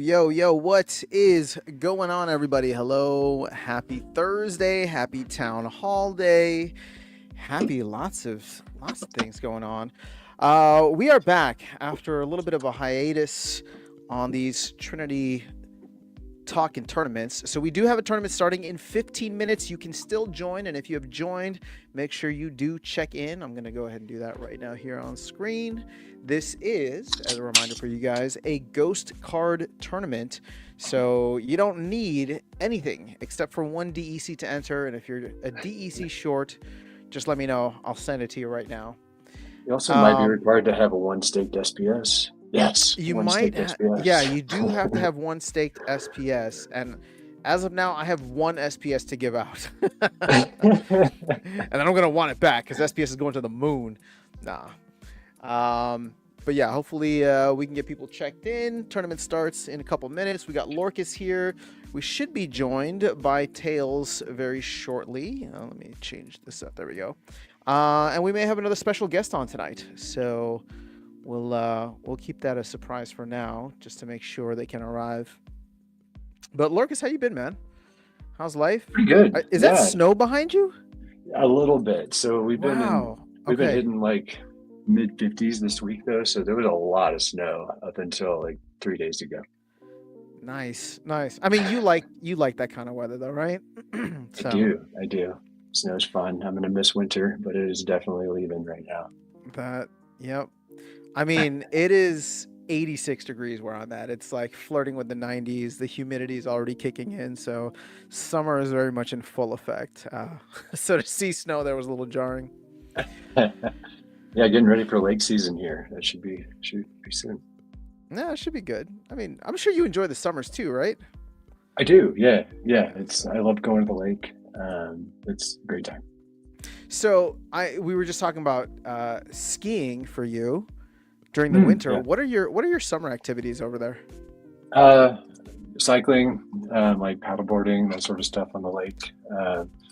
Yo, what is going on, everybody? Hello, happy Thursday, happy Town Hall Day, happy lots of things going on. We are back after a little bit of a hiatus on these Trinity talking tournaments. So we do have a tournament starting in 15 minutes. You can still join, and if you have joined, make sure you do check in. I'm going to go ahead and do that right now here on screen. This is, as a reminder for you guys, a ghost card tournament. So you don't need anything except for one DEC to enter, and if you're a DEC short, just let me know. I'll send it to you right now. You also might be required to have a one staked SPS. Yes, You one might, staked SPS. yeah, you do have to have one staked SPS, and as of now, I have one SPS to give out, and then I'm gonna want it back because SPS is going to the moon. Nah, but yeah, hopefully we can get people checked in. Tournament starts in a couple minutes. We got Lorcas here. We should be joined by Tails very shortly. Let me change this up. There we go. And we may have another special guest on tonight. So we'll keep that a surprise for now, just to make sure they can arrive. But Lorcas, how you been, man? How's life? Pretty good. Is that snow behind you? A little bit. So we've been been hitting like mid 50s this week though. So there was a lot of snow up until like 3 days ago. Nice. I mean, you like that kind of weather though, right? So. I do. Snow's fun. I'm gonna miss winter, but it is definitely leaving right now. Yep. I mean, it is 86 degrees where I'm at. It's like flirting with the 90s. The humidity is already kicking in, so summer is very much in full effect. So to see snow there was a little jarring. Yeah, getting ready for lake season here. That should be soon. Yeah, it should be good. I mean, I'm sure you enjoy the summers too, right? I do. Yeah. I love going to the lake. It's a great time. So we were just talking about skiing for you during the winter. Yeah. What are your summer activities over there? Cycling, like paddleboarding, that sort of stuff on the lake.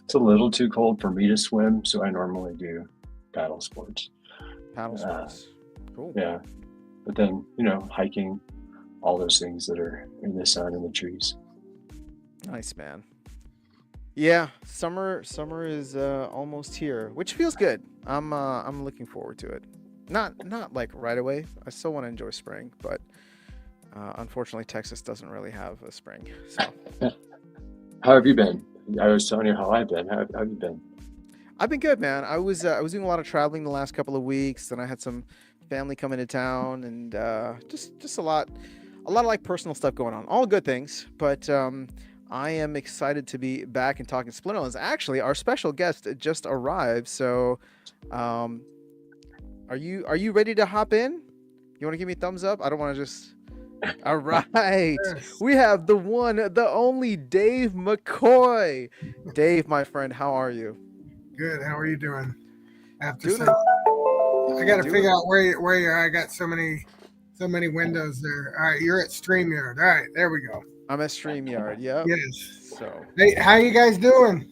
It's a little too cold for me to swim, so I normally do paddle sports. Cool. Yeah, but then hiking, all those things that are in the sun and the trees. Nice, man. Yeah, summer is almost here, which feels good. I'm looking forward to it. Not like right away. I still want to enjoy spring, but unfortunately, Texas doesn't really have a spring. So. How have you been? I was telling you how I've been. How have you been? I've been good, man. I was doing a lot of traveling the last couple of weeks, and I had some family come into town, and just a lot of like personal stuff going on. All good things, but I am excited to be back and talking Splinterlands. Actually, our special guest just arrived, so are you ready to hop in? You want to give me a thumbs up? I don't want to just... All right. Yes. We have the one, the only Dave McCoy. Dave, my friend, how are you? Good. How are you doing? I have to say, I got to figure out where you are. I got so many windows there. All right, you're at StreamYard. All right, there we go. I'm at StreamYard. Yep. Yes. So, hey, how you guys doing?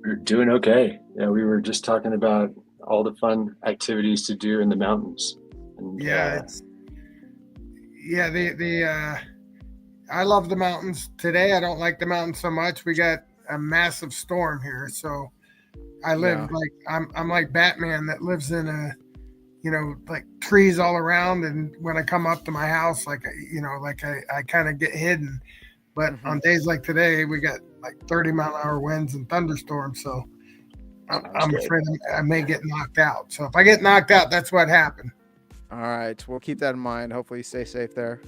We're doing okay. Yeah, we were just talking about all the fun activities to do in the mountains. And, I love the mountains. Today, I don't like the mountains so much. We got a massive storm here, so I live like I'm like Batman that lives in a, like trees all around. And when I come up to my house, I kind of get hidden. But on days like today, we got like 30-mile-an-hour winds and thunderstorms. So I'm afraid I may get knocked out. So if I get knocked out, that's what happened. All right. We'll keep that in mind. Hopefully you stay safe there.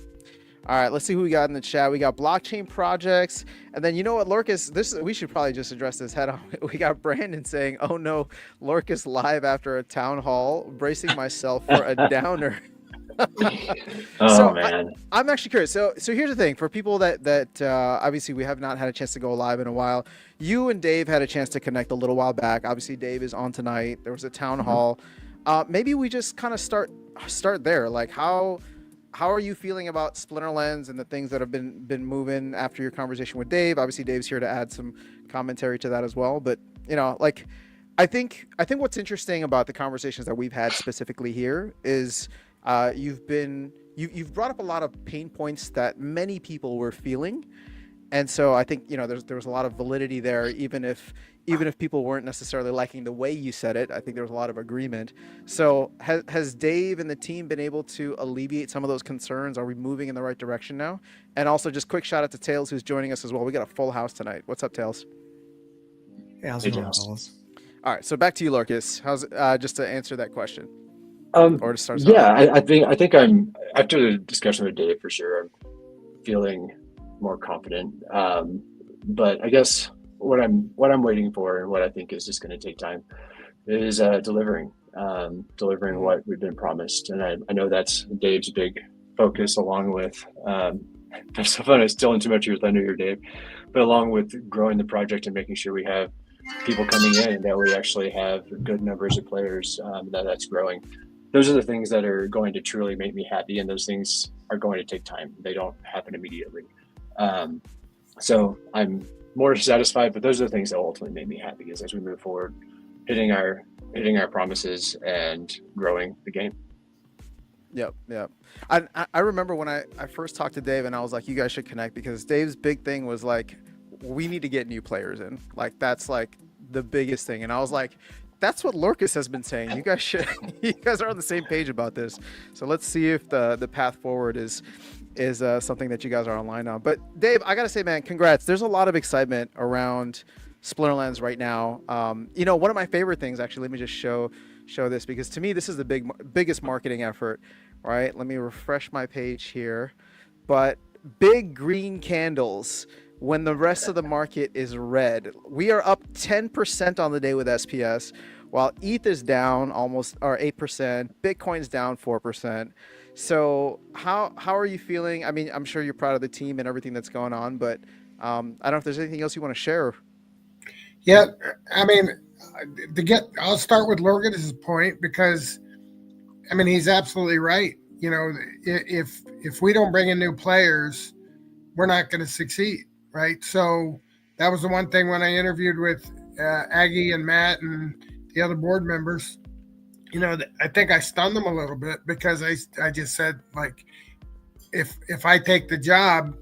All right. Let's see who we got in the chat. We got blockchain projects. And then you know what, Lorcas, we should probably just address this head on. We got Brandon saying, oh no, Lorcas live after a town hall, bracing myself for a downer. Man. I'm actually curious. So here's the thing for people that obviously we have not had a chance to go live in a while. You and Dave had a chance to connect a little while back. Obviously Dave is on tonight. There was a town hall. Maybe we just kind of start there. Like how are you feeling about Splinterlands and the things that have been moving after your conversation with Dave? Obviously Dave's here to add some commentary to that as well. But like I think what's interesting about the conversations that we've had specifically here is you've been you've brought up a lot of pain points that many people were feeling. And so I think, there was a lot of validity there, even if people weren't necessarily liking the way you said it. I think there was a lot of agreement. So has Dave and the team been able to alleviate some of those concerns? Are we moving in the right direction now? And also, just quick shout out to Tails, who's joining us as well. We got a full house tonight. What's up, Tails? Hey, how's Hey, it going, James. fellas? All right, so back to you, Larkus. How's just to answer that question or to start us off? Yeah, I think I'm after the discussion with Dave for sure. I'm feeling more confident. But I guess what I'm waiting for and what I think is just going to take time is delivering what we've been promised. And I know that's Dave's big focus, along with there's so fun. I'm stealing too much of your thunder here, Dave. But along with growing the project and making sure we have people coming in, that we actually have good numbers of players, that's growing. Those are the things that are going to truly make me happy, and those things are going to take time. They don't happen immediately. So I'm more satisfied, but those are the things that ultimately make me happy is as we move forward, hitting our promises and growing the game. Yep. I remember when I first talked to Dave, and I was like, you guys should connect, because Dave's big thing was like, we need to get new players in. Like, that's like the biggest thing. And I was like, that's what Lorcas has been saying. You guys should, you guys are on the same page about this. So let's see if the path forward is something that you guys are online on. But Dave, I gotta say, man, congrats. There's a lot of excitement around Splinterlands right now. One of my favorite things, actually, let me just show this, because to me, this is the biggest marketing effort, right? Let me refresh my page here. But big green candles when the rest of the market is red. We are up 10% on the day with SPS, while ETH is down almost, or 8%. Bitcoin's down 4%. So how are you feeling? I mean, I'm sure you're proud of the team and everything that's going on, but I don't know if there's anything else you want to share. Yeah, I mean, I'll start with Lorgan's point, because, I mean, he's absolutely right. If we don't bring in new players, we're not going to succeed, right? So that was the one thing when I interviewed with Aggie and Matt and the other board members. I think I stunned them a little bit, because I just said, like, if I take the job,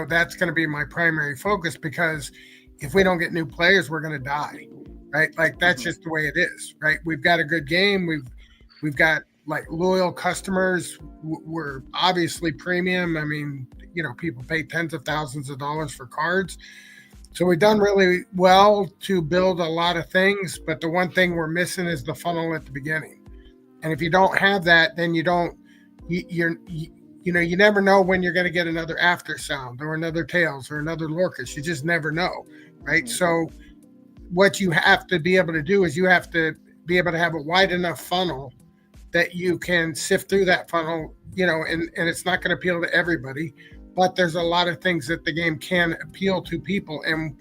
that's going to be my primary focus, because if we don't get new players, we're going to die, right? Like, that's just the way it is, right? We've got a good game. We've got like loyal customers. We're obviously premium. I mean, people pay tens of thousands of dollars for cards. So we've done really well to build a lot of things, but the one thing we're missing is the funnel at the beginning. And if you don't have that, then you never know when you're going to get another After Sound or another Tails or another Lorcas. You just never know, right? Mm-hmm. So what you have to be able to do is you have to be able to have a wide enough funnel that you can sift through that funnel, and it's not going to appeal to everybody, but there's a lot of things that the game can appeal to people. And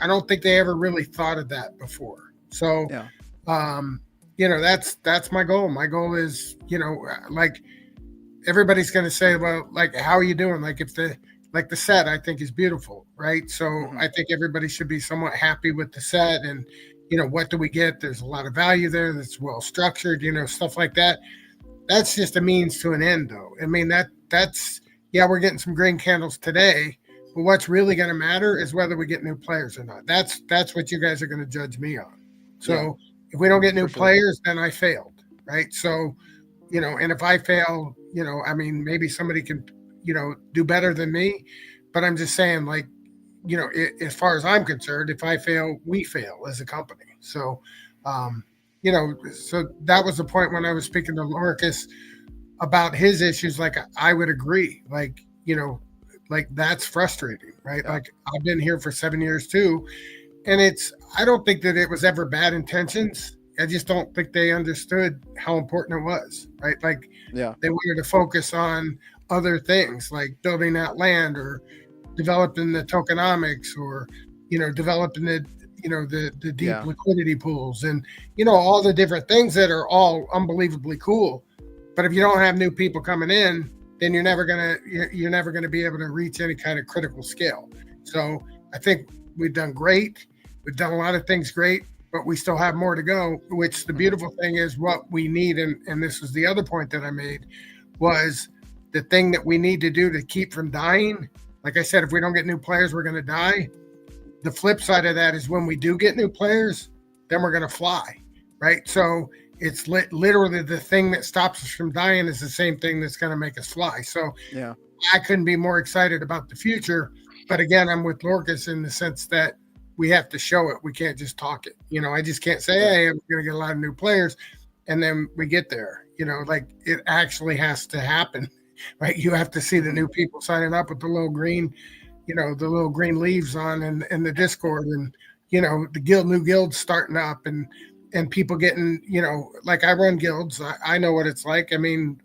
I don't think they ever really thought of that before. So, yeah. That's my goal. My goal is, like, everybody's going to say, well, like, how are you doing? Like, the set, I think, is beautiful, right? So I think everybody should be somewhat happy with the set, and, what do we get? There's a lot of value there that's well structured, stuff like that. That's just a means to an end, though. I mean, that's we're getting some green candles today, but what's really going to matter is whether we get new players or not. That's what you guys are going to judge me on. So if we don't get new players, then I failed, right? So, and if I fail, I mean, maybe somebody can, do better than me, but I'm just saying, like, as far as I'm concerned, if I fail, we fail as a company. So, so that was the point when I was speaking to Lorcas about his issues. Like, I would agree, like, like, that's frustrating, right? Yeah. Like, I've been here for 7 years too. And I don't think that it was ever bad intentions. I just don't think they understood how important it was, right? Like, they wanted to focus on other things, like building that land or developing the tokenomics, or, developing the deep liquidity pools, and, all the different things that are all unbelievably cool. But if you don't have new people coming in, then you're never gonna be able to reach any kind of critical scale. So I think we've done great. We've done a lot of things great, but we still have more to go, which the beautiful thing is what we need. And this was the other point that I made, was the thing that we need to do to keep from dying. Like I said, if we don't get new players, we're going to die. The flip side of that is when we do get new players, then we're going to fly, right? So it's literally the thing that stops us from dying is the same thing that's going to make us fly. So Yeah, I couldn't be more excited about the future. But again, I'm with Lorcas in the sense that we have to show it. We can't just talk it. I just can't say, hey, I'm going to get a lot of new players. And then we get there, like it actually has to happen, right? You have to see the new people signing up with the little green, the little green leaves on in the Discord, and, the new guilds starting up, and people getting, like I run guilds. I know what it's like. I mean,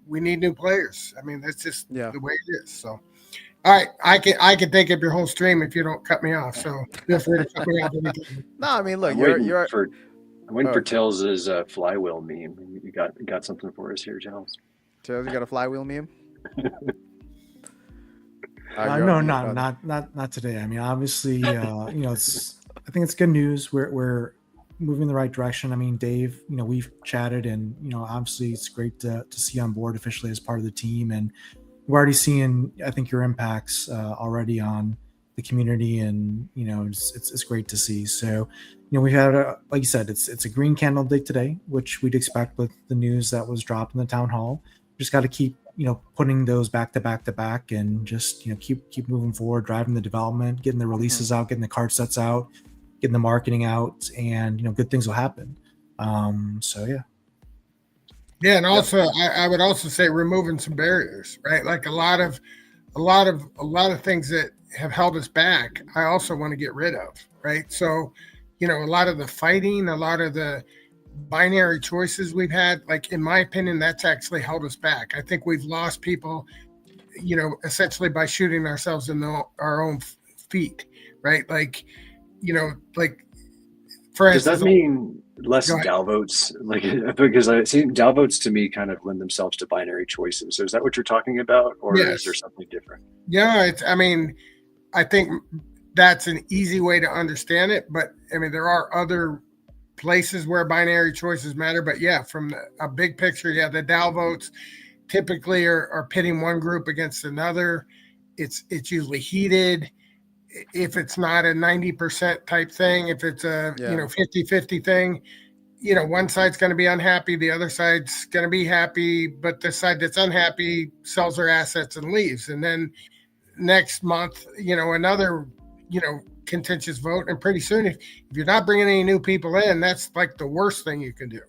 we need new players. I mean, that's just the way it is. So, all right, I can take up your whole stream if you don't cut me off. So feel free to cut me off anytime. No, I mean, look, I'm waiting for Tails' flywheel meme. You got something for us here, Tails? Tails, you got a flywheel meme? No, not today. I mean, obviously, I think it's good news. We're moving in the right direction. I mean, Dave, we've chatted, and obviously it's great to see you on board officially as part of the team, and we're already seeing, I think, your impacts already on the community, and it's great to see. So we had like you said, it's a green candle dig today, which we'd expect with the news that was dropped in the town hall. Just got to keep putting those back to back, and just keep moving forward, driving the development, getting the releases out, getting the card sets out, getting the marketing out, and good things will happen. So yeah, and also I would also say removing some barriers, right? Like a lot of things that have held us back, I also want to get rid of, right? So a lot of the fighting, a lot of the binary choices we've had, like in my opinion, that's actually held us back. I think we've lost people, essentially by shooting ourselves in our own feet, right? Like, for Does instance, that mean less DAO votes? Like, because I see DAO votes to me kind of lend themselves to binary choices. So is that what you're talking about, or is there something different? Yeah, I think that's an easy way to understand it, but I mean, there are other places where binary choices matter. But yeah, from a big picture, the DAO votes typically are pitting one group against another. It's usually heated. If it's not a 90% type thing, if it's a 50-50 thing, one side's going to be unhappy, the other side's going to be happy, but the side that's unhappy sells their assets and leaves. And then next month, another contentious vote, and pretty soon if you're not bringing any new people in, that's like the worst thing you can do,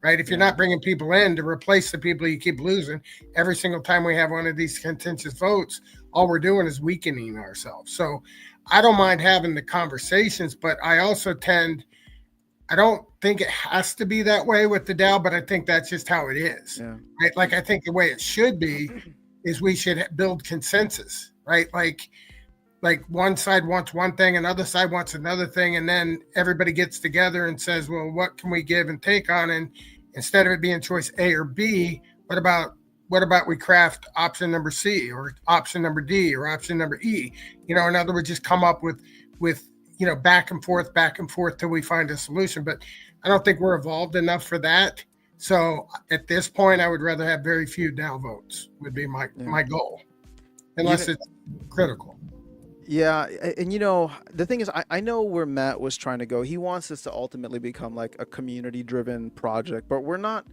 right? If you're not bringing people in to replace the people you keep losing every single time we have one of these contentious votes, all we're doing is weakening ourselves. So I don't mind having the conversations, but I also I don't think it has to be that way with the DAO, but I think that's just how it is, right? Like I think the way it should be is we should build consensus, right? Like one side wants one thing, another side wants another thing, and then everybody gets together and says, well, what can we give and take on? And instead of it being choice A or B, what about we craft option number C or option number D or option number E? In other words, just come up with back and forth till we find a solution. But I don't think we're evolved enough for that. So at this point, I would rather have very few DAO votes would be my goal, unless it's critical. Yeah, and the thing is, I know where Matt was trying to go. He wants this to ultimately become like a community-driven project, but we're not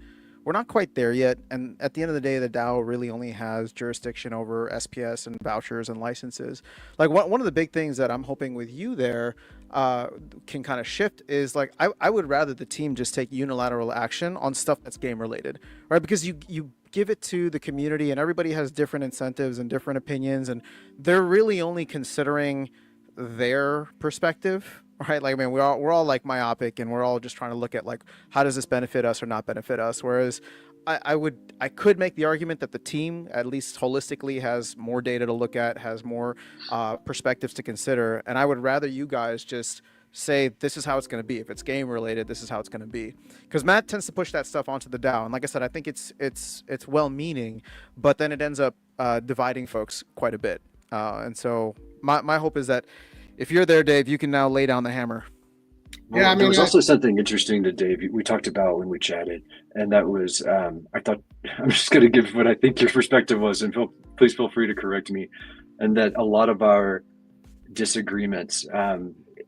quite there yet. And at the end of the day, the DAO really only has jurisdiction over SPS and vouchers and licenses. Like one of the big things that I'm hoping with you there can kind of shift is like I would rather the team just take unilateral action on stuff that's game related, right? Because you give it to the community, and everybody has different incentives and different opinions, and they're really only considering their perspective, right? Like, I mean, we're all like myopic, and we're all just trying to look at like, how does this benefit us or not benefit us? Whereas I could make the argument that the team, at least holistically, has more data to look at, has more perspectives to consider, and I would rather you guys just say this is how it's going to be. If it's game related, this is how it's going to be. Because Matt tends to push that stuff onto the DAO, and like I said, I think it's well-meaning, but then it ends up dividing folks quite a bit. And so my hope is that if you're there, Dave, you can now lay down the hammer. Well, Yeah, there was also something interesting that Dave we talked about when we chatted, and that was I thought I'm just going to give what I think your perspective was, and please feel free to correct me. And that a lot of our disagreements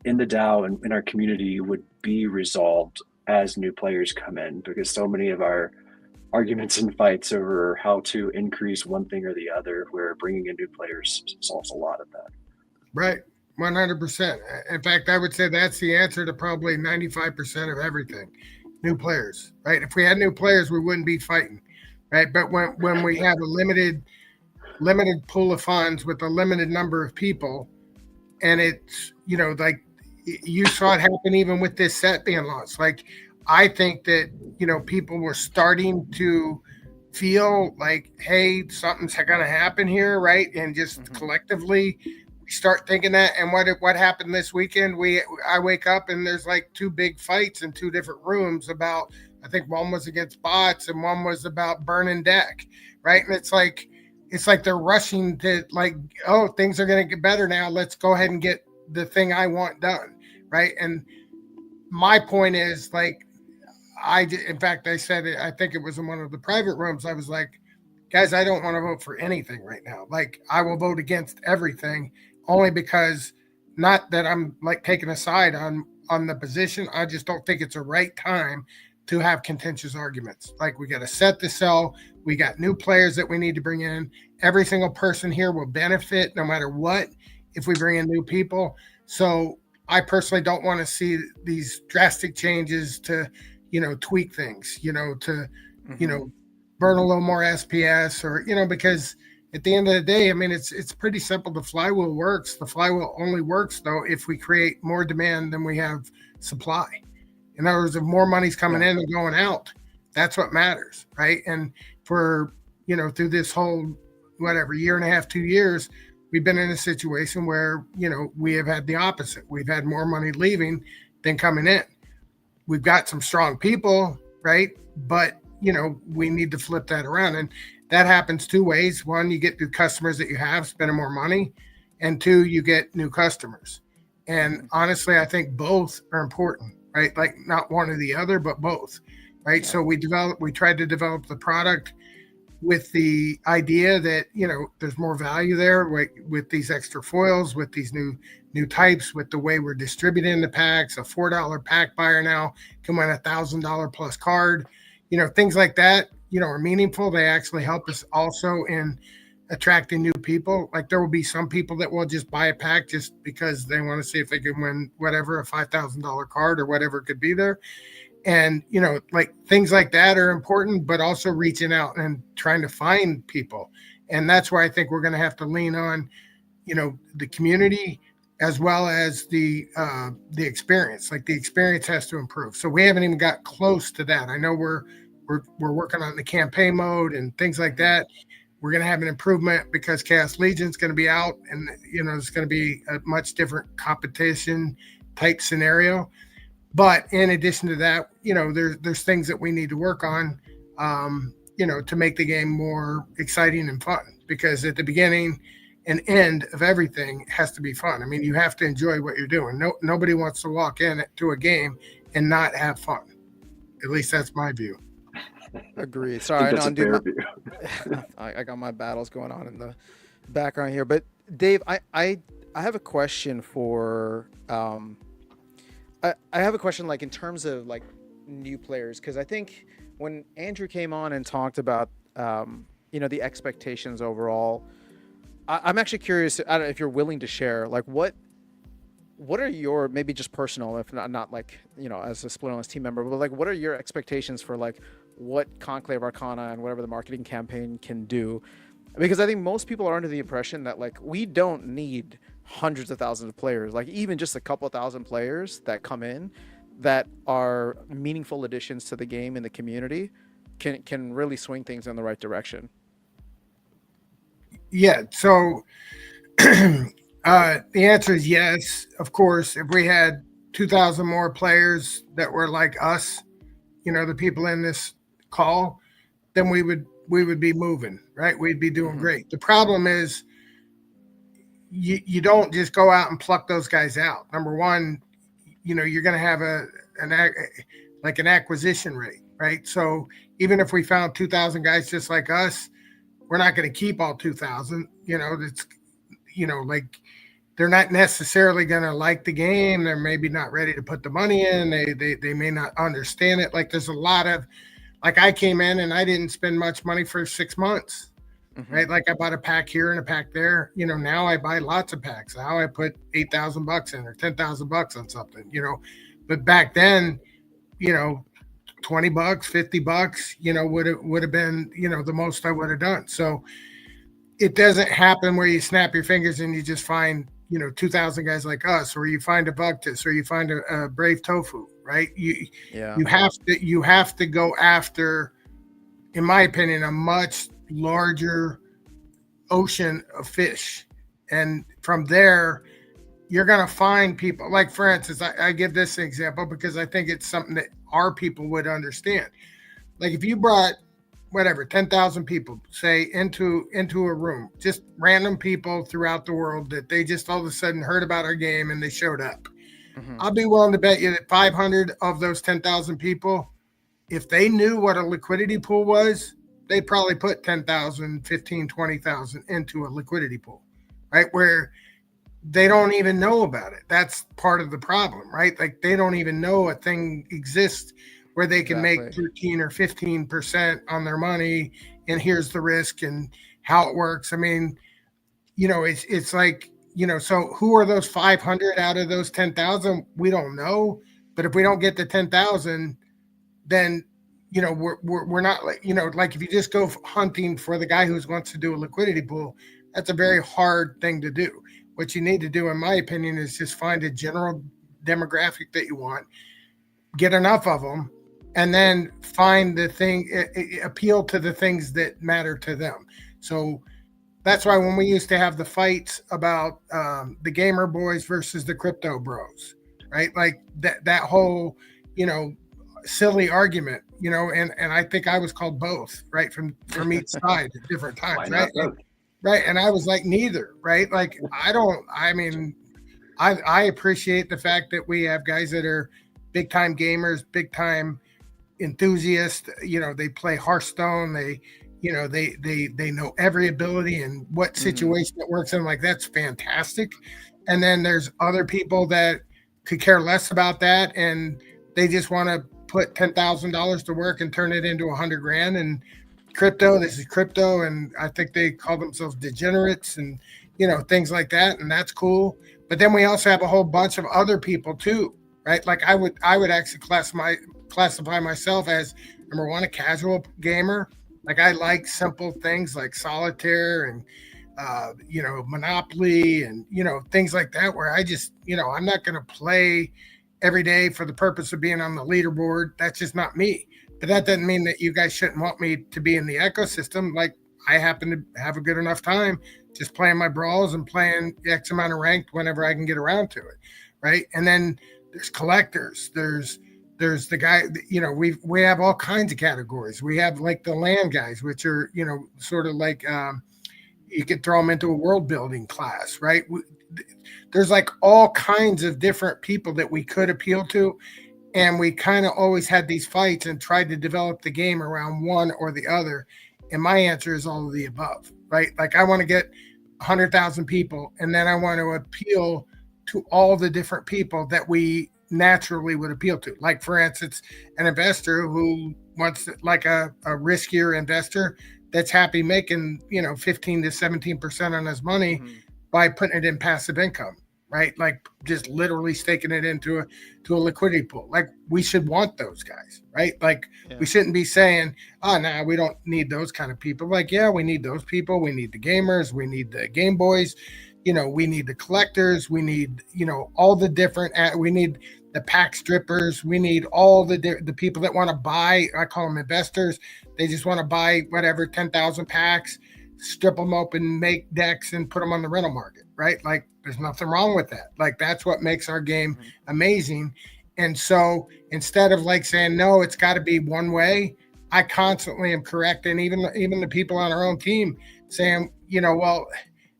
in the DAO and in our community would be resolved as new players come in, because so many of our arguments and fights over how to increase one thing or the other, where bringing in new players solves a lot of that. Right. 100%. In fact, I would say that's the answer to probably 95% of everything. New players, right? If we had new players, we wouldn't be fighting, right? But when we have a limited pool of funds with a limited number of people, and it's, like you saw it happen even with this set being launched. Like, I think that, people were starting to feel like, hey, something's going to happen here, right? And just collectively start thinking that. And what happened this weekend? I wake up and there's like two big fights in two different rooms about, I think one was against bots and one was about burning deck, right? And it's like they're rushing to like, oh, things are going to get better now. Let's go ahead and get the thing I want done, right? And my point is, like, in fact, I said it, I think it was in one of the private rooms. I was like, guys, I don't want to vote for anything right now. Like, I will vote against everything, only because, not that I'm like taking a side on the position. I just don't think it's a right time to have contentious arguments. Like, we got to set the sell. We got new players that we need to bring in. Every single person here will benefit no matter what if we bring in new people. So I personally don't want to see these drastic changes to, tweak things, to, burn a little more SPS, or, because at the end of the day, I mean, it's pretty simple. The flywheel works. The flywheel only works, though, if we create more demand than we have supply. In other words, if more money's coming in and going out, that's what matters, right? And for, through this whole, year and a half, 2 years, we've been in a situation where, we have had the opposite. We've had more money leaving than coming in. We've got some strong people, right? But, we need to flip that around. And that happens two ways. One, you get the customers that you have spending more money. And two, you get new customers. And honestly, I think both are important, right? Like, not one or the other, but both, right? Yeah. So we tried to develop the product with the idea that, there's more value there with these extra foils, with these new types, with the way we're distributing the packs. A $4 pack buyer now can win $1,000 plus card. Things like that, are meaningful. They actually help us also in attracting new people. Like, there will be some people that will just buy a pack just because they want to see if they can win whatever, a $5,000 card or whatever it could be there. And, like, things like that are important, but also reaching out and trying to find people. And that's where I think we're going to have to lean on, the community as well as the experience. Like, the experience has to improve. So we haven't even got close to that. I know we're working on the campaign mode and things like that. We're going to have an improvement because Chaos Legion's going to be out, and, it's going to be a much different competition type scenario. But in addition to that, there's things that we need to work on, to make the game more exciting and fun, because at the beginning and end of everything has to be fun. I mean, you have to enjoy what you're doing. Nobody wants to walk into a game and not have fun. At least that's my view. Agreed. Sorry, I got my battles going on in the background here. But Dave, I have a question for I have a question, like, in terms of like new players, because I think when Andrew came on and talked about the expectations overall, I'm actually curious. I don't know if you're willing to share, like, what are your, maybe just personal, if not like, as a Split Honest team member, but like, what are your expectations for like what Conclave Arcana and whatever the marketing campaign can do? Because I think most people are under the impression that, like, we don't need hundreds of thousands of players. Like, even just a couple thousand players that come in that are meaningful additions to the game and the community can really swing things in the right direction. Yeah. So the answer is yes. Of course, if we had 2,000 more players that were like us, the people in this call, then we would be moving, right? We'd be doing great. The problem is you don't just go out and pluck those guys out. Number one, you're going to have an acquisition rate, right? So even if we found 2,000 guys just like us, we're not going to keep all 2,000. It's like they're not necessarily going to like the game. They're maybe not ready to put the money in. They may not understand it. Like there's a lot of, like I came in and I didn't spend much money for 6 months, right? Like I bought a pack here and a pack there. Now I buy lots of packs. Now I put $8,000 in or $10,000 on something, but back then, $20, $50, would have been, the most I would have done. So it doesn't happen where you snap your fingers and you just find, 2,000 guys like us, or you find a Buctus, or you find a Brave Tofu, right? You have to go after, in my opinion, a much larger ocean of fish. And from there, you're going to find people like, for instance, I give this example because I think it's something that our people would understand. Like if you brought 10,000 people, say, into a room, just random people throughout the world that they just all of a sudden heard about our game and they showed up. I'll be willing to bet you that 500 of those 10,000 people, if they knew what a liquidity pool was, they'd probably put 10,000, 15, 20,000 into a liquidity pool, right? Where they don't even know about it. That's part of the problem, right? Like they don't even know a thing exists where they can make 13 or 15% on their money, and here's the risk and how it works. I mean, it's like, so who are those 500 out of those 10,000? We don't know. But if we don't get the 10,000, then, we're not like, like if you just go hunting for the guy who wants to do a liquidity pool, that's a very hard thing to do. What you need to do, in my opinion, is just find a general demographic that you want, get enough of them, and then find the thing, appeal to the things that matter to them. So that's why when we used to have the fights about the gamer boys versus the crypto bros, right? Like that whole, silly argument, and I think I was called both, right? From each side at different times, right? Right. And I was like, neither, right? Like, I appreciate the fact that we have guys that are big time gamers, big time enthusiasts. They play Hearthstone. They know every ability and what situation it works in. Like, that's fantastic. And then there's other people that could care less about that, and they just want to put $10,000 to work and turn it into $100,000. And crypto, this is crypto, and I think they call themselves degenerates and things like that, and that's cool. But then we also have a whole bunch of other people too, right? Like I would actually classify myself as, number one, a casual gamer. Like I like simple things like solitaire and Monopoly and things like that, where I just I'm not going to play every day for the purpose of being on the leaderboard. That's just not me. But that doesn't mean that you guys shouldn't want me to be in the ecosystem. Like I happen to have a good enough time just playing my brawls and playing X amount of ranked whenever I can get around to it, right? And then there's collectors. There's the guy, we have all kinds of categories. We have like the land guys, which are, sort of like you could throw them into a world building class, right? There's like all kinds of different people that we could appeal to. And we kind of always had these fights and tried to develop the game around one or the other. And my answer is all of the above, right? Like I want to get 100,000 people, and then I want to appeal to all the different people that we naturally would appeal to. Like, for instance, an investor who wants like a riskier investor that's happy making, 15 to 17% on his money by putting it in passive income. Right? Like just literally staking it into a liquidity pool. Like we should want those guys, right? Like we shouldn't be saying, oh, nah, we don't need those kind of people. Like, yeah, we need those people. We need the gamers. We need the Game Boys. We need the collectors. We need, all the different, we need the pack strippers. We need all the people that want to buy. I call them investors. They just want to buy whatever, 10,000 packs, strip them open, make decks and put them on the rental market, right? Like there's nothing wrong with that. Like that's what makes our game amazing. And so instead of like saying, no, it's got to be one way, I constantly am correcting even the people on our own team saying, well,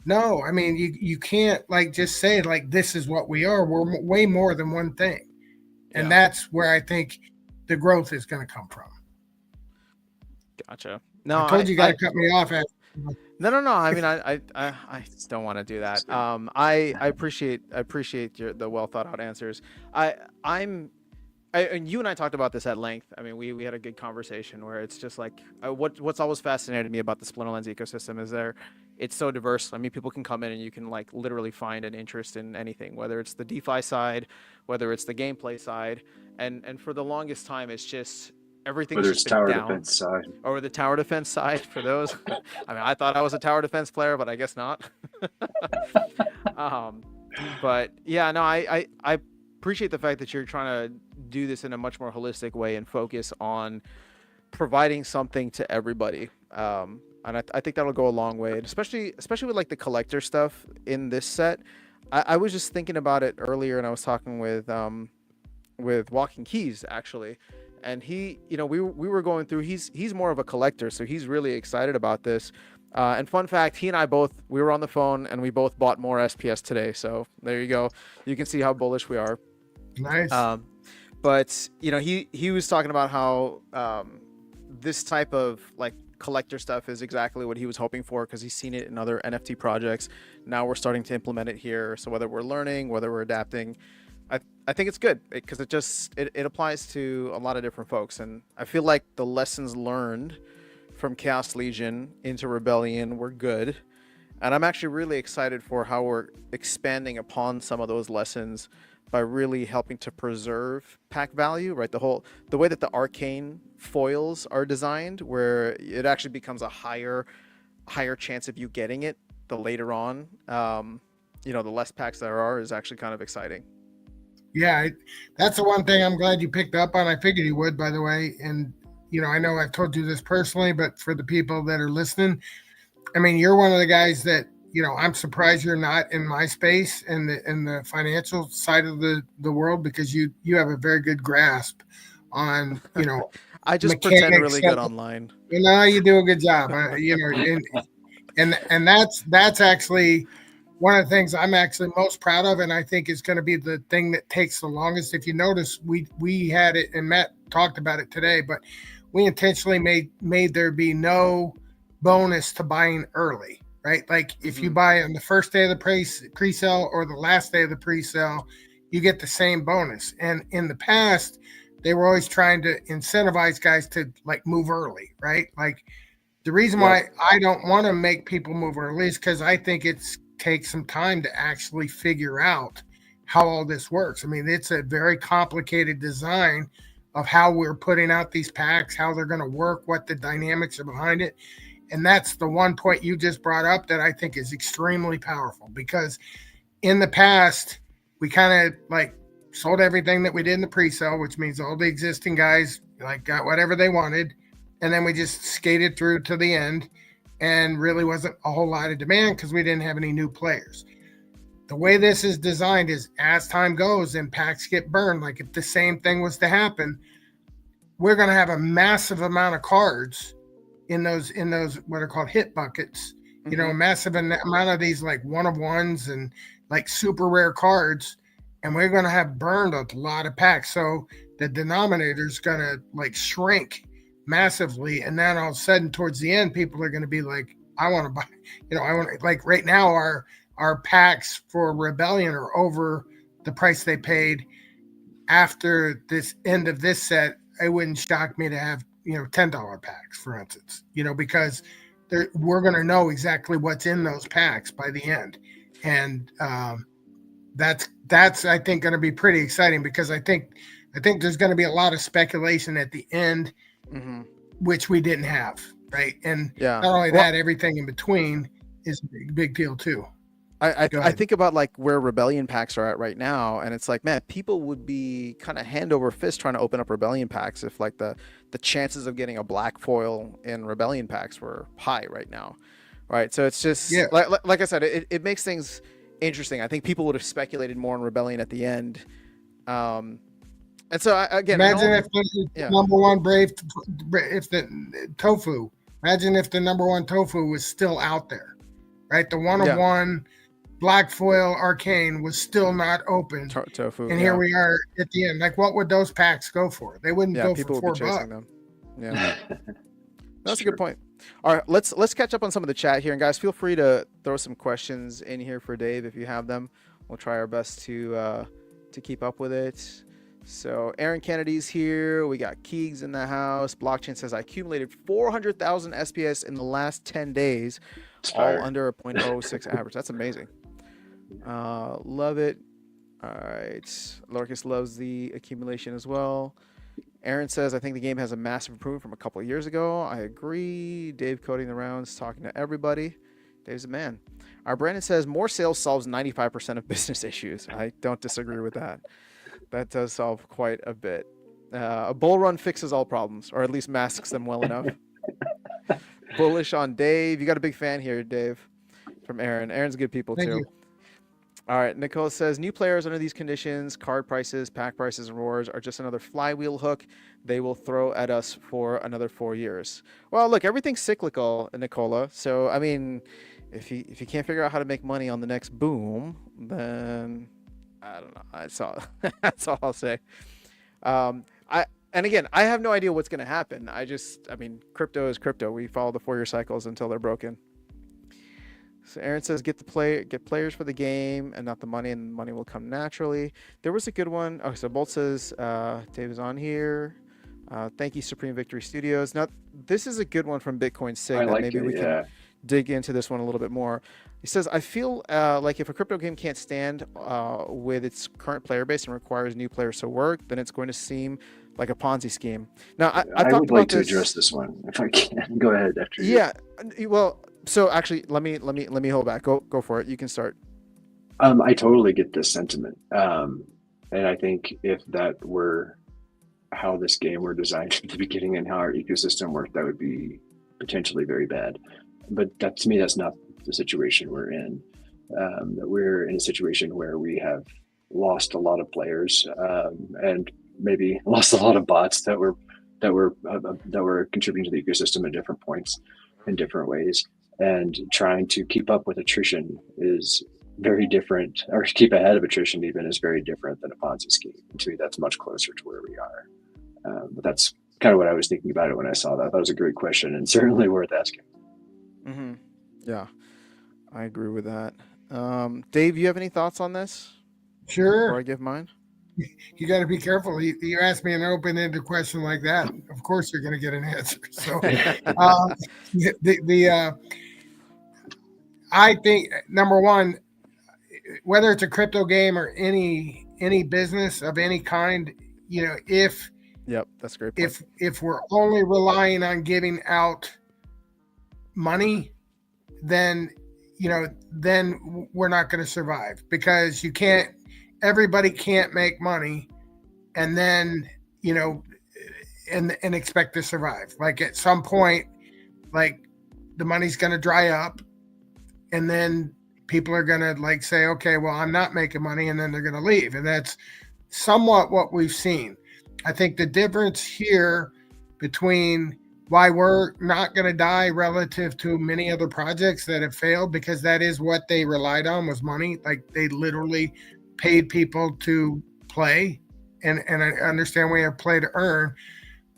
no, I mean, you can't like just say like, this is what we are. We're way more than one thing. And that's where I think the growth is going to come from. Gotcha. No, I told you got to cut me off. No. I mean, I just don't want to do that. I appreciate the well thought out answers. And you and I talked about this at length. I mean, we had a good conversation where it's just like what's always fascinated me about the Splinter Lens ecosystem is it's so diverse. I mean, people can come in and you can like literally find an interest in anything, whether it's the DeFi side, whether it's the gameplay side, and for the longest time, it's just everything's whether just it's been tower down. defense side or the tower defense side for those. I mean, I thought I was a tower defense player, but I guess not. But yeah, no, I appreciate the fact that you're trying to do this in a much more holistic way and focus on providing something to everybody. And I think that'll go a long way, and especially with like the collector stuff in this set. I was just thinking about it earlier, and I was talking with Walking Keys actually, and he, we were going through. He's more of a collector, so he's really excited about this. And fun fact, he and I we were on the phone, and we both bought more SPS today. So there you go. You can see how bullish we are. Nice. But he was talking about how this type of like collector stuff is exactly what he was hoping for, because he's seen it in other NFT projects. Now we're starting to implement it here. So whether we're learning, whether we're adapting, I think it's good because it applies to a lot of different folks. And I feel like the lessons learned from Chaos Legion into Rebellion were good. And I'm actually really excited for how we're expanding upon some of those lessons by really helping to preserve pack value, right? The way that the arcane foils are designed, where it actually becomes a higher chance of you getting it the later on. The less packs there are is actually kind of exciting. Yeah, that's the one thing I'm glad you picked up on. I figured you would, by the way. And, I know I've told you this personally, but for the people that are listening, I mean, you're one of the guys that, I'm surprised you're not in my space in the financial side of the world, because you have a very good grasp on, I just pretend really good online. You do a good job, and that's actually one of the things I'm actually most proud of, and I think is going to be the thing that takes the longest. If you notice, we had it, and Matt talked about it today, but we intentionally made there be no bonus to buying early, right? Like if you buy on the first day of the pre-sale or the last day of the pre-sale, you get the same bonus. And in the past, they were always trying to incentivize guys to like move early, right? Like the reason why I don't want to make people move early is because I think it's takes some time to actually figure out how all this works. I mean, it's a very complicated design of how we're putting out these packs, how they're going to work, what the dynamics are behind it. And that's the one point you just brought up that I think is extremely powerful, because in the past, we kind of like sold everything that we did in the pre-sale, which means all the existing guys like got whatever they wanted. And then we just skated through to the end, and really wasn't a whole lot of demand because we didn't have any new players. The way this is designed is as time goes and packs get burned, like if the same thing was to happen, we're going to have a massive amount of cards in those what are called hit buckets, a massive amount of these like one-of-ones and like super rare cards, and we're going to have burned a lot of packs. So the denominator is going to like shrink massively, and then all of a sudden towards the end, people are going to be like, I want to buy, I want to, like right now our packs for Rebellion are over the price they paid. After this end of this set, it wouldn't shock me to have $10 packs, for instance, because we're going to know exactly what's in those packs by the end. And that's I think going to be pretty exciting, because I think there's going to be a lot of speculation at the end, which we didn't have, right? And not only that, everything in between is a big deal too. I think about like where Rebellion packs are at right now, and it's like, man, people would be kind of hand over fist trying to open up Rebellion packs if like the chances of getting a black foil in Rebellion packs were high right now, right? So it's just like I said, it makes things interesting. I think people would have speculated more on Rebellion at the end. And so again, imagine if the number one if the tofu, imagine if the number one tofu was still out there, right? The one of one Black Foil Arcane was still not open. Tofu. And here we are at the end. Like, what would those packs go for? They wouldn't go people for would be chasing $4. them. Yeah. That's a good point. All right, let's catch up on some of the chat here, and guys, feel free to throw some questions in here for Dave if you have them. We'll try our best to keep up with it. So Aaron Kennedy's here. We got Keegs in the house. Blockchain says I accumulated 400,000 SPS in the last 10 days, all under a 0.06 average. That's amazing. Love it. All right, Lorcus loves the accumulation as well. Aaron says, I think the game has a massive improvement from a couple of years ago. I agree. Dave coding the rounds, talking to everybody. Dave's a man. Our Brandon says, more sales solves 95% of business issues. I don't disagree with that. That does solve quite a bit. A bull run fixes all problems, or at least masks them well enough. Bullish on Dave. You got a big fan here, Dave, from Aaron. Aaron's good people, Thank too. you. All right, Nicole says, new players under these conditions, card prices, pack prices, and rewards are just another flywheel hook they will throw at us for another 4 years. Well, look, everything's cyclical, Nicola. So, I mean, if you can't figure out how to make money on the next boom, then I don't know. That's all I'll say. And again, I have no idea what's going to happen. I mean, crypto is crypto. We follow the 4-year cycles until they're broken. So Aaron says, get players for the game and not the money, and the money will come naturally. There was a good one. Oh, so Bolt says, Dave is on here. Thank you, Supreme Victory Studios. Now, this is a good one from Bitcoin Sig. Maybe we can dig into this one a little bit more. He says, I feel like if a crypto game can't stand with its current player base and requires new players to work, then it's going to seem like a Ponzi scheme. Now, I would like to address this one if I can. Go ahead after you. Yeah. Well, so actually, let me hold back. Go for it. You can start. I totally get this sentiment, and I think if that were how this game were designed at the beginning and how our ecosystem worked, that would be potentially very bad. But that, to me, that's not the situation we're in. We're in a situation where we have lost a lot of players and maybe lost a lot of bots that were contributing to the ecosystem at different points in different ways. And trying to keep up with attrition is very different, or keep ahead of attrition even is very different than a Ponzi scheme. And to me, that's much closer to where we are. But that's kind of what I was thinking about it when I saw that. I thought it was a great question and certainly worth asking. Mm-hmm. Yeah, I agree with that. Dave, you have any thoughts on this? Sure. Before I give mine? You got to be careful. You ask me an open-ended question like that, of course you're going to get an answer. So I think, number one, whether it's a crypto game or any business of any kind, if that's a great point. If we're only relying on giving out money, then we're not going to survive, because everybody can't make money and then and expect to survive. Like, at some point, like, the money's going to dry up, and then people are going to say, okay, well, I'm not making money, and then they're going to leave. And that's somewhat what we've seen. I think the difference here between why we're not going to die relative to many other projects that have failed, because that is what they relied on, was money. Like, they literally paid people to play, and I understand we have play to earn,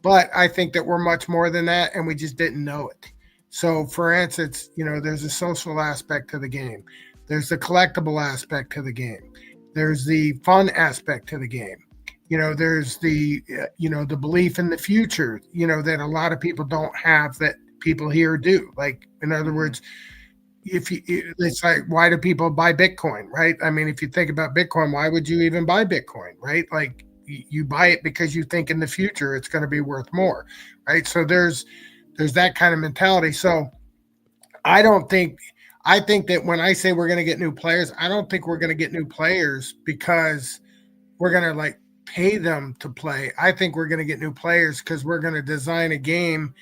but I think that we're much more than that, and we just didn't know it. So, for instance, there's a social aspect to the game. There's the collectible aspect to the game. There's the fun aspect to the game. There's the, the belief in the future, that a lot of people don't have, that people here do. Like, in other words, it's like, why do people buy Bitcoin, right? I mean, if you think about Bitcoin, why would you even buy Bitcoin, right? Like, you buy it because you think in the future it's going to be worth more, right? So there's that kind of mentality. So I think that when I say we're going to get new players, I don't think we're going to get new players because we're going to pay them to play. I think we're going to get new players because we're going to design a game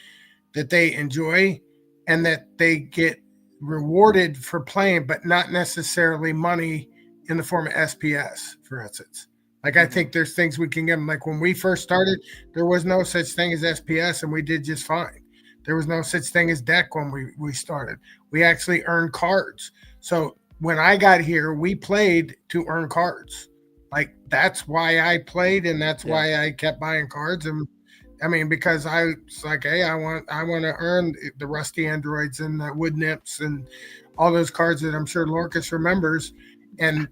that they enjoy and that they get rewarded for playing, but not necessarily money in the form of SPS, for instance. Like, I think there's things we can give them. Like, when we first started, there was no such thing as SPS, and we did just fine. There was no such thing as deck when we started. We actually earned cards. So when I got here, we played to earn cards. Like that's why I played, and that's why I kept buying cards. And I mean, because I was like, hey, I want to earn the rusty androids and the wood nips and all those cards that I'm sure Lorcas remembers. And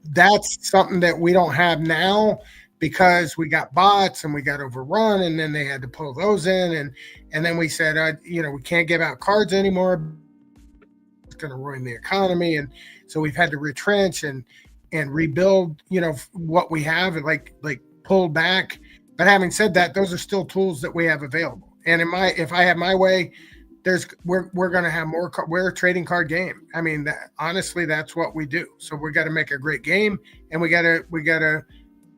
that's something that we don't have now because we got bots and we got overrun, and then they had to pull those in, and then we said, we can't give out cards anymore. It's going to ruin the economy, and so we've had to retrench and rebuild. What we have, and like pull back. But having said that, those are still tools that we have available. And if I have my way, we're going to have more. We're a trading card game. I mean, honestly, that's what we do. So we got to make a great game, and we got to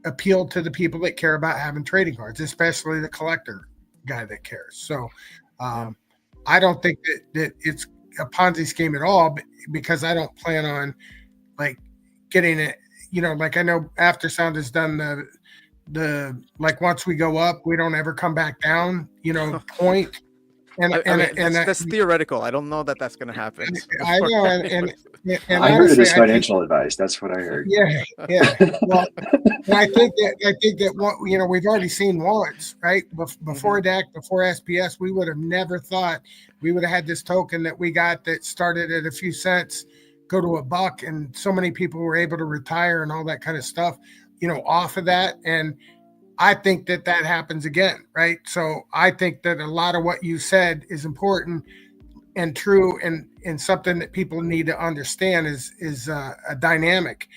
appeal to the people that care about having trading cards, especially the collector guy that cares. So I don't think that it's a Ponzi scheme at all, because I don't plan on like getting it. Like I know After Sound has done the like once we go up, we don't ever come back down. Point. And that's theoretical. I don't know that that's going to happen. I know, and I heard it as financial advice. That's what I heard. Yeah. Well, I think that what we've already seen once, right? Before DAC, before SPS, we would have never thought we would have had this token that we got that started at a few cents, go to $1, and so many people were able to retire and all that kind of stuff, off of that. And I think that happens again, right? So I think that a lot of what you said is important and true, and something that people need to understand is a dynamic.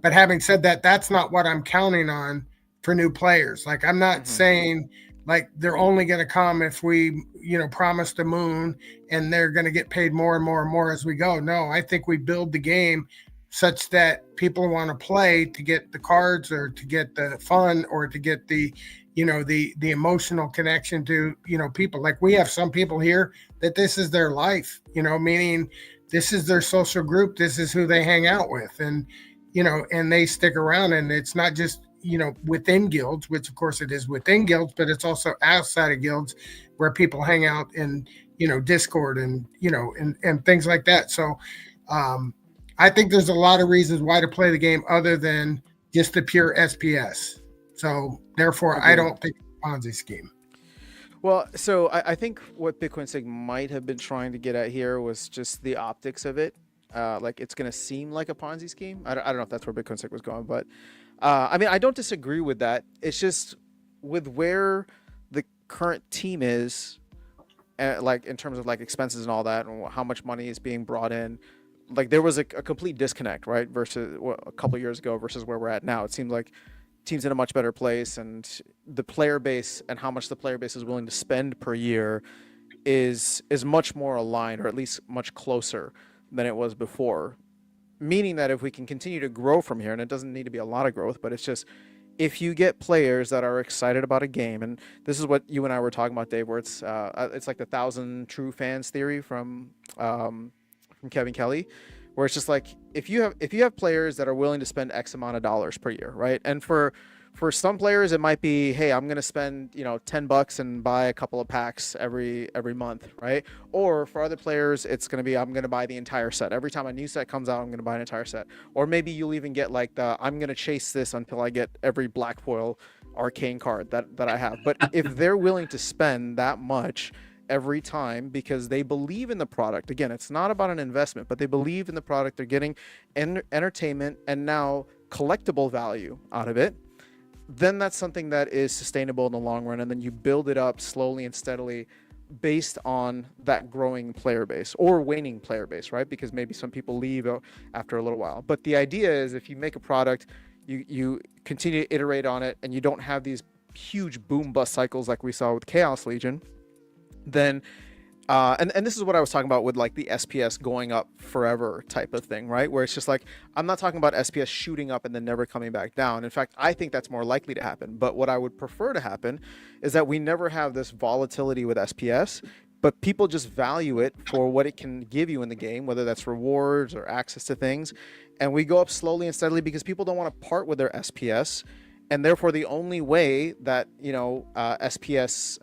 But having said that, that's not what I'm counting on for new players. Like I'm not saying like they're only going to come if we promise the moon and they're going to get paid more and more and more as we go. No, I think we build the game such that people want to play to get the cards or to get the fun or to get the the emotional connection to people. Like we have some people here that this is their life, meaning this is their social group, this is who they hang out with, and and they stick around. And it's not just within guilds, which of course it is within guilds, but it's also outside of guilds where people hang out in Discord and and things like that. So I think there's a lot of reasons why to play the game other than just the pure SPS. So therefore, I don't think it's a Ponzi scheme. Well, so I think what Bitcoin Sig might have been trying to get at here was just the optics of it. Like it's going to seem like a Ponzi scheme. I don't know if that's where Bitcoin Sig was going, but I mean, I don't disagree with that. It's just with where the current team is, like in terms of like expenses and all that, and how much money is being brought in. Like there was a complete disconnect, right? Versus a couple of years ago versus where we're at now. It seems like team's in a much better place, and the player base and how much the player base is willing to spend per year is much more aligned, or at least much closer than it was before. Meaning that if we can continue to grow from here, and it doesn't need to be a lot of growth, but it's just if you get players that are excited about a game, and this is what you and I were talking about, Dave, where it's like the 1,000 true fans theory from Kevin Kelly, where it's just like if you have players that are willing to spend X amount of dollars per year, right? And for some players it might be, hey, I'm gonna spend $10 and buy a couple of packs every month, right? Or for other players it's gonna be, I'm gonna buy the entire set every time a new set comes out. I'm gonna buy an entire set. Or maybe you'll even get like I'm gonna chase this until I get every black foil arcane card that I have. But if they're willing to spend that much every time because they believe in the product. Again, it's not about an investment, but they believe in the product. They're getting entertainment and now collectible value out of it. Then that's something that is sustainable in the long run. And then you build it up slowly and steadily based on that growing player base or waning player base, right? Because maybe some people leave after a little while. But the idea is if you make a product, you continue to iterate on it, and you don't have these huge boom bust cycles like we saw with Chaos Legion, then and this is what I was talking about with like the SPS going up forever type of thing, right? Where it's just like, I'm not talking about SPS shooting up and then never coming back down. In fact, I think that's more likely to happen. But what I would prefer to happen is that we never have this volatility with SPS, but people just value it for what it can give you in the game, whether that's rewards or access to things. And we go up slowly and steadily because people don't want to part with their SPS. And therefore, the only way that, SPS,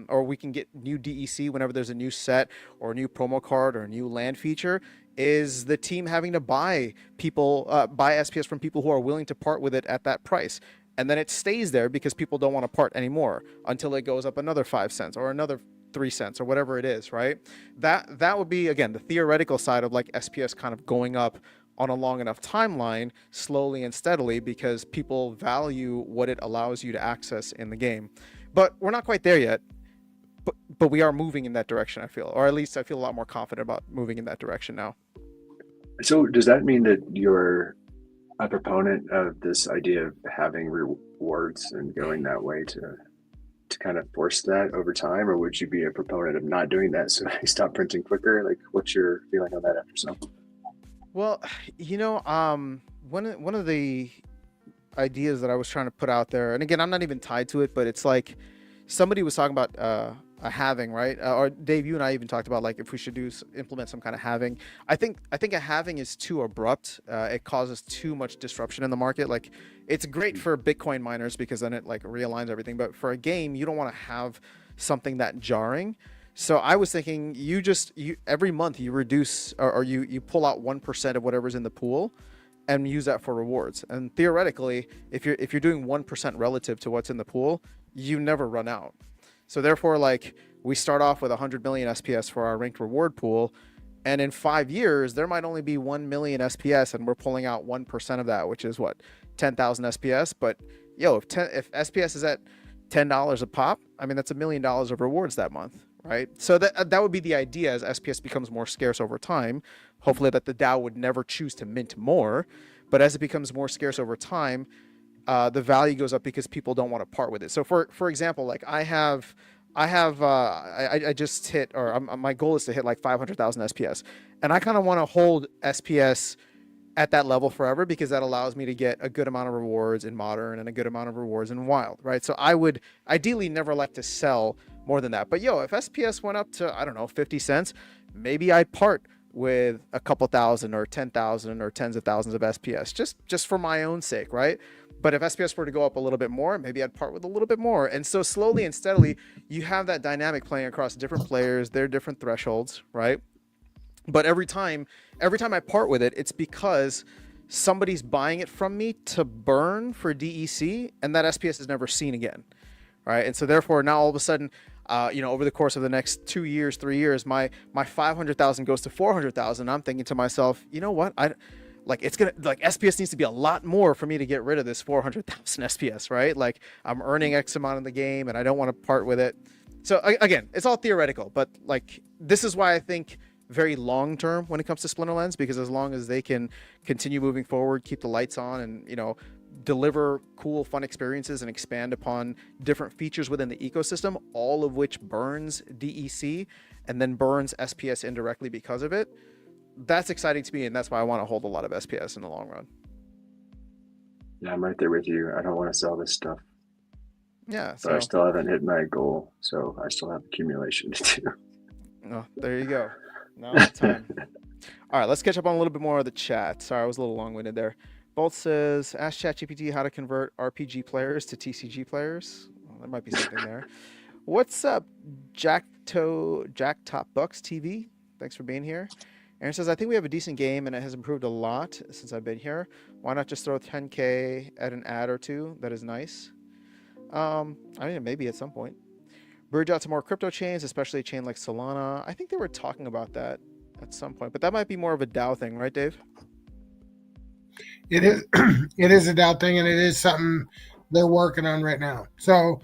or we can get new DEC whenever there's a new set or a new promo card or a new land feature is the team having to buy SPS from people who are willing to part with it at that price. And then it stays there because people don't want to part anymore until it goes up another 5 cents or another 3 cents or whatever it is, right? That would be, again, the theoretical side of like SPS kind of going up on a long enough timeline, slowly and steadily, because people value what it allows you to access in the game. But we're not quite there yet. But we are moving in that direction, I feel, or at least I feel a lot more confident about moving in that direction now. So does that mean that you're a proponent of this idea of having rewards and going that way to kind of force that over time, or would you be a proponent of not doing that so they stop printing quicker? Like, what's your feeling on that after some? Well, one of the ideas that I was trying to put out there, and again, I'm not even tied to it, but it's like somebody was talking about a halving, right? Or Dave, you and I even talked about like if we should implement some kind of halving. I think a halving is too abrupt. It causes too much disruption in the market. Like, it's great for Bitcoin miners because then it like realigns everything, but for a game, you don't want to have something that jarring. So I was thinking you every month you reduce or you pull out 1% of whatever's in the pool and use that for rewards. And theoretically, if you're doing 1% relative to what's in the pool, you never run out. So therefore, like, we start off with 100 million SPS for our ranked reward pool, and in 5 years there might only be 1 million SPS, and we're pulling out 1% of that, which is what, 10,000 SPS. But if SPS is at $10 a pop, I mean, that's $1 million of rewards that month, right? So that would be the idea as SPS becomes more scarce over time. Hopefully that the DAO would never choose to mint more, but as it becomes more scarce over time, the value goes up because people don't want to part with it. So for example, like I just hit, or my goal is to hit like 500,000 SPS, and I kind of want to hold SPS at that level forever because that allows me to get a good amount of rewards in modern and a good amount of rewards in wild, right? So I would ideally never like to sell more than that. But if SPS went up to, I don't know, 50 cents, maybe I'd part with a couple thousand or 10,000 or tens of thousands of SPS just for my own sake, right? But if SPS were to go up a little bit more, maybe I'd part with a little bit more. And so slowly and steadily, you have that dynamic playing across different players, their different thresholds, right? But every time I part with it, it's because somebody's buying it from me to burn for DEC, and that SPS is never seen again, right? And so therefore, now all of a sudden, over the course of the next 2 years, 3 years, my 500,000 goes to 400,000. I'm thinking to myself, you know what? SPS needs to be a lot more for me to get rid of this 400,000 SPS, right? Like, I'm earning X amount in the game and I don't want to part with it. So again, it's all theoretical, but like, this is why I think very long term when it comes to Splinterlands, because as long as they can continue moving forward, keep the lights on, and deliver cool, fun experiences and expand upon different features within the ecosystem, all of which burns DEC and then burns SPS indirectly because of it, that's exciting to me, and that's why I want to hold a lot of SPS in the long run. Yeah, I'm right there with you. I don't want to sell this stuff. Yeah, but I still haven't hit my goal, so I still have accumulation to do. Oh, there you go. Now it's time. All right, let's catch up on a little bit more of the chat. Sorry, I was a little long-winded there. Bolt says, ask ChatGPT how to convert RPG players to TCG players. Well, there might be something there. What's up, Jack Top Bucks TV? Thanks for being here. Aaron says, I think we have a decent game and it has improved a lot since I've been here. Why not just throw 10K at an ad or two? That is nice. I mean, maybe at some point. Bridge out to more crypto chains, especially a chain like Solana. I think they were talking about that at some point, but that might be more of a DAO thing, right, Dave? It is. It is a DAO thing, and it is something they're working on right now. So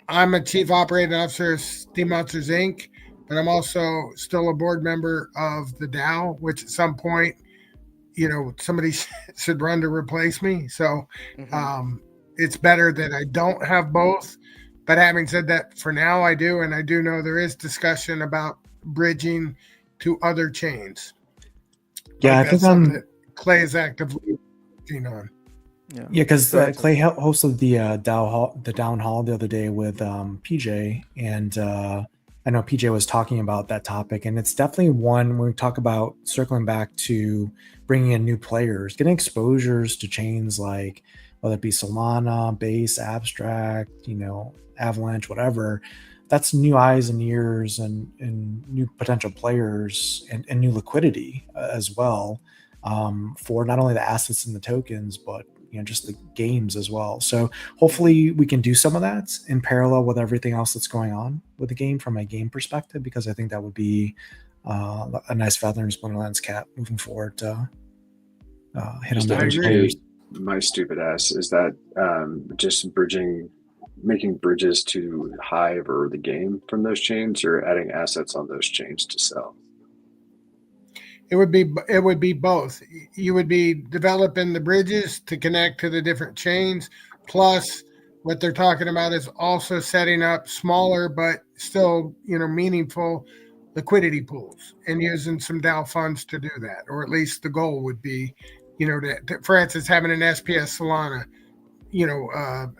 I'm a chief operating officer of Steam Monsters Inc., but I'm also still a board member of the DAO, which at some point, somebody should run to replace me. So it's better that I don't have both. But having said that, for now I do, and I do know there is discussion about bridging to other chains. Yeah, I think that Clay is actively working on. Yeah, because Clay hosted the Down Hall the other day with PJ, and I know PJ was talking about that topic, and it's definitely one when we talk about circling back to bringing in new players, getting exposures to chains like whether it be Solana, Base, Abstract, Avalanche, whatever. that's new eyes and ears and new potential players and new liquidity as well, for not only the assets and the tokens, but just the games as well. So hopefully we can do some of that in parallel with everything else that's going on with the game from a game perspective, because I think that would be a nice feather in Splinterland's cap moving forward to hit on Just the to other players. educate my stupid ass, is that just making bridges to Hive or the game from those chains, or adding assets on those chains to sell? It would be both. You would be developing the bridges to connect to the different chains, plus what they're talking about is also setting up smaller but still meaningful liquidity pools and using some DAO funds to do that, or at least the goal would be, for instance, having an SPS Solana,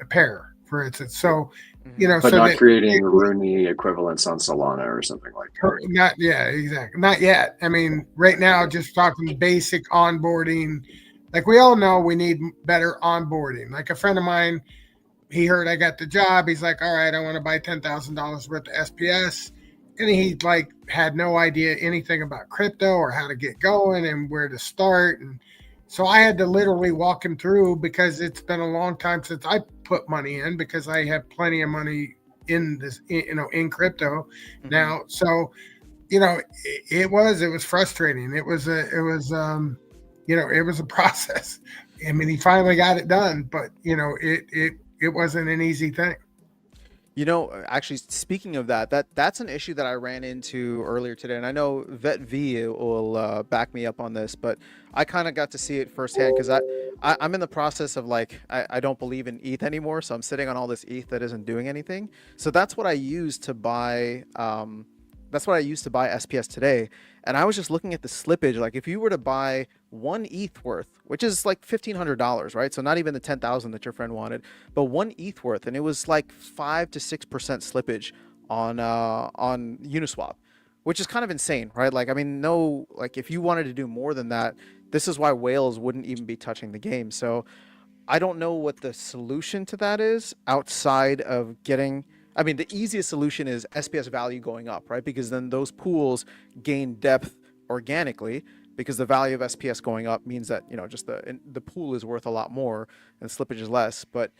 a pair, for instance. So, but so not that creating Rooney equivalents on Solana or something like that. not, yeah, exactly. Not yet. I mean, right now, just talking basic onboarding. Like we all know, we need better onboarding. Like a friend of mine, he heard I got the job. He's like, all right, I want to buy $10,000 worth of SPS. And he had no idea anything about crypto or how to get going and where to start. And so I had to literally walk him through, because it's been a long time since I put money in, because I have plenty of money in this, in crypto now. So, it was frustrating. It was a process. I mean, he finally got it done, but it wasn't an easy thing. Actually, speaking of that's an issue that I ran into earlier today, and I know Vet V will back me up on this, but I kind of got to see it firsthand, because I'm in the process of I don't believe in ETH anymore, so I'm sitting on all this ETH that isn't doing anything. So that's what I use to buy. That's what I used to buy SPS today. And I was just looking at the slippage. Like if you were to buy one ETH worth, which is like $1,500, right? So not even the 10,000 that your friend wanted, but one ETH worth, and it was like 5 to 6% slippage on Uniswap, which is kind of insane, right? Like, I mean, no, like if you wanted to do more than that, this is why whales wouldn't even be touching the game. So I don't know what the solution to that is outside of getting. I mean, the easiest solution is SPS value going up, right? Because then those pools gain depth organically, because the value of SPS going up means that, just the pool is worth a lot more and slippage is less. But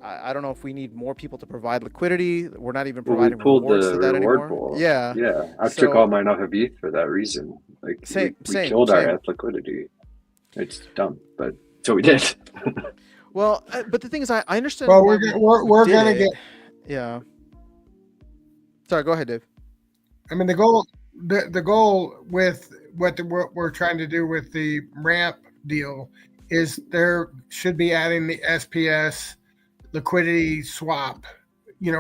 I don't know if we need more people to provide liquidity. We're not even providing rewards to that anymore. Pool. Yeah. I took all mine off of ETH for that reason. Like we killed our ETH liquidity. It's dumb, but so we did. Well, but the thing is, I understand. Well, we're gonna get. Yeah. Sorry, go ahead, Dave. I mean, the goal with what we're trying to do with the ramp deal is there should be adding the SPS liquidity swap,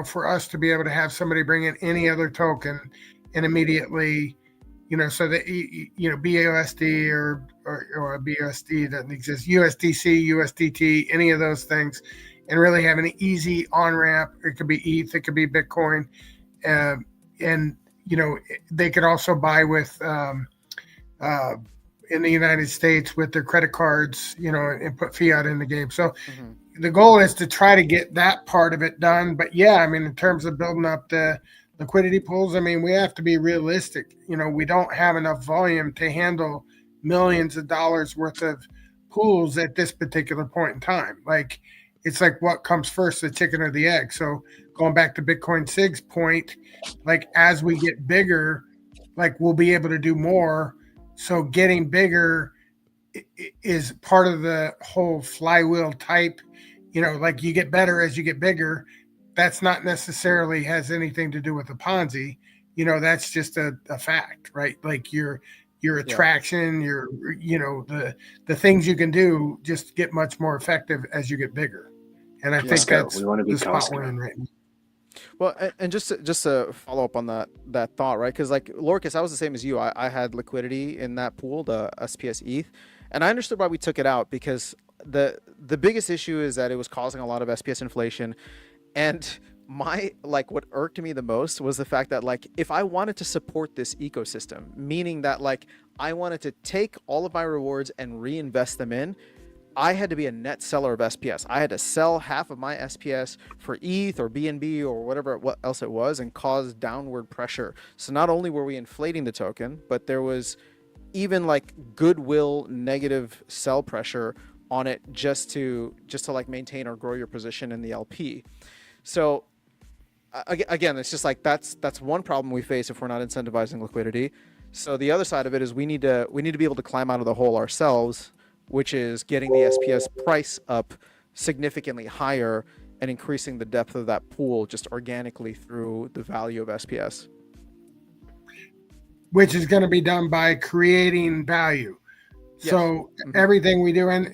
for us to be able to have somebody bring in any other token and immediately, so that, BUSD or BUSD doesn't exist, USDC, USDT, any of those things, and really have an easy on ramp. It could be ETH, it could be Bitcoin. And they could also buy with in the United States with their credit cards, and put fiat in the game. So the goal is to try to get that part of it done. But yeah, I mean, in terms of building up the liquidity pools, I mean, we have to be realistic. We don't have enough volume to handle millions of dollars worth of pools at this particular point in time. Like, it's like what comes first, the chicken or the egg. So going back to Bitcoin Sig's point, like as we get bigger, like we'll be able to do more. So getting bigger is part of the whole flywheel type, like you get better as you get bigger. That's not necessarily has anything to do with the Ponzi. That's just a fact, right? Like your attraction, the things you can do just get much more effective as you get bigger. And I think that's we want to be the spot we're in right now. Well, and just to follow up on that thought, right? Because like Lorcas, I was the same as you. I had liquidity in that pool, the SPS ETH, and I understood why we took it out, because the biggest issue is that it was causing a lot of SPS inflation, and what irked me the most was the fact that like if I wanted to support this ecosystem, meaning that like I wanted to take all of my rewards and reinvest them in, I had to be a net seller of SPS. I had to sell half of my SPS for ETH or BNB or whatever what else it was, and cause downward pressure. So not only were we inflating the token, but there was even like goodwill negative sell pressure on it just to like maintain or grow your position in the LP. So again, it's just like that's one problem we face if we're not incentivizing liquidity. So the other side of it is we need to be able to climb out of the hole ourselves, which is getting the SPS price up significantly higher and increasing the depth of that pool just organically through the value of SPS. Which is going to be done by creating value. Yes. So everything we do, and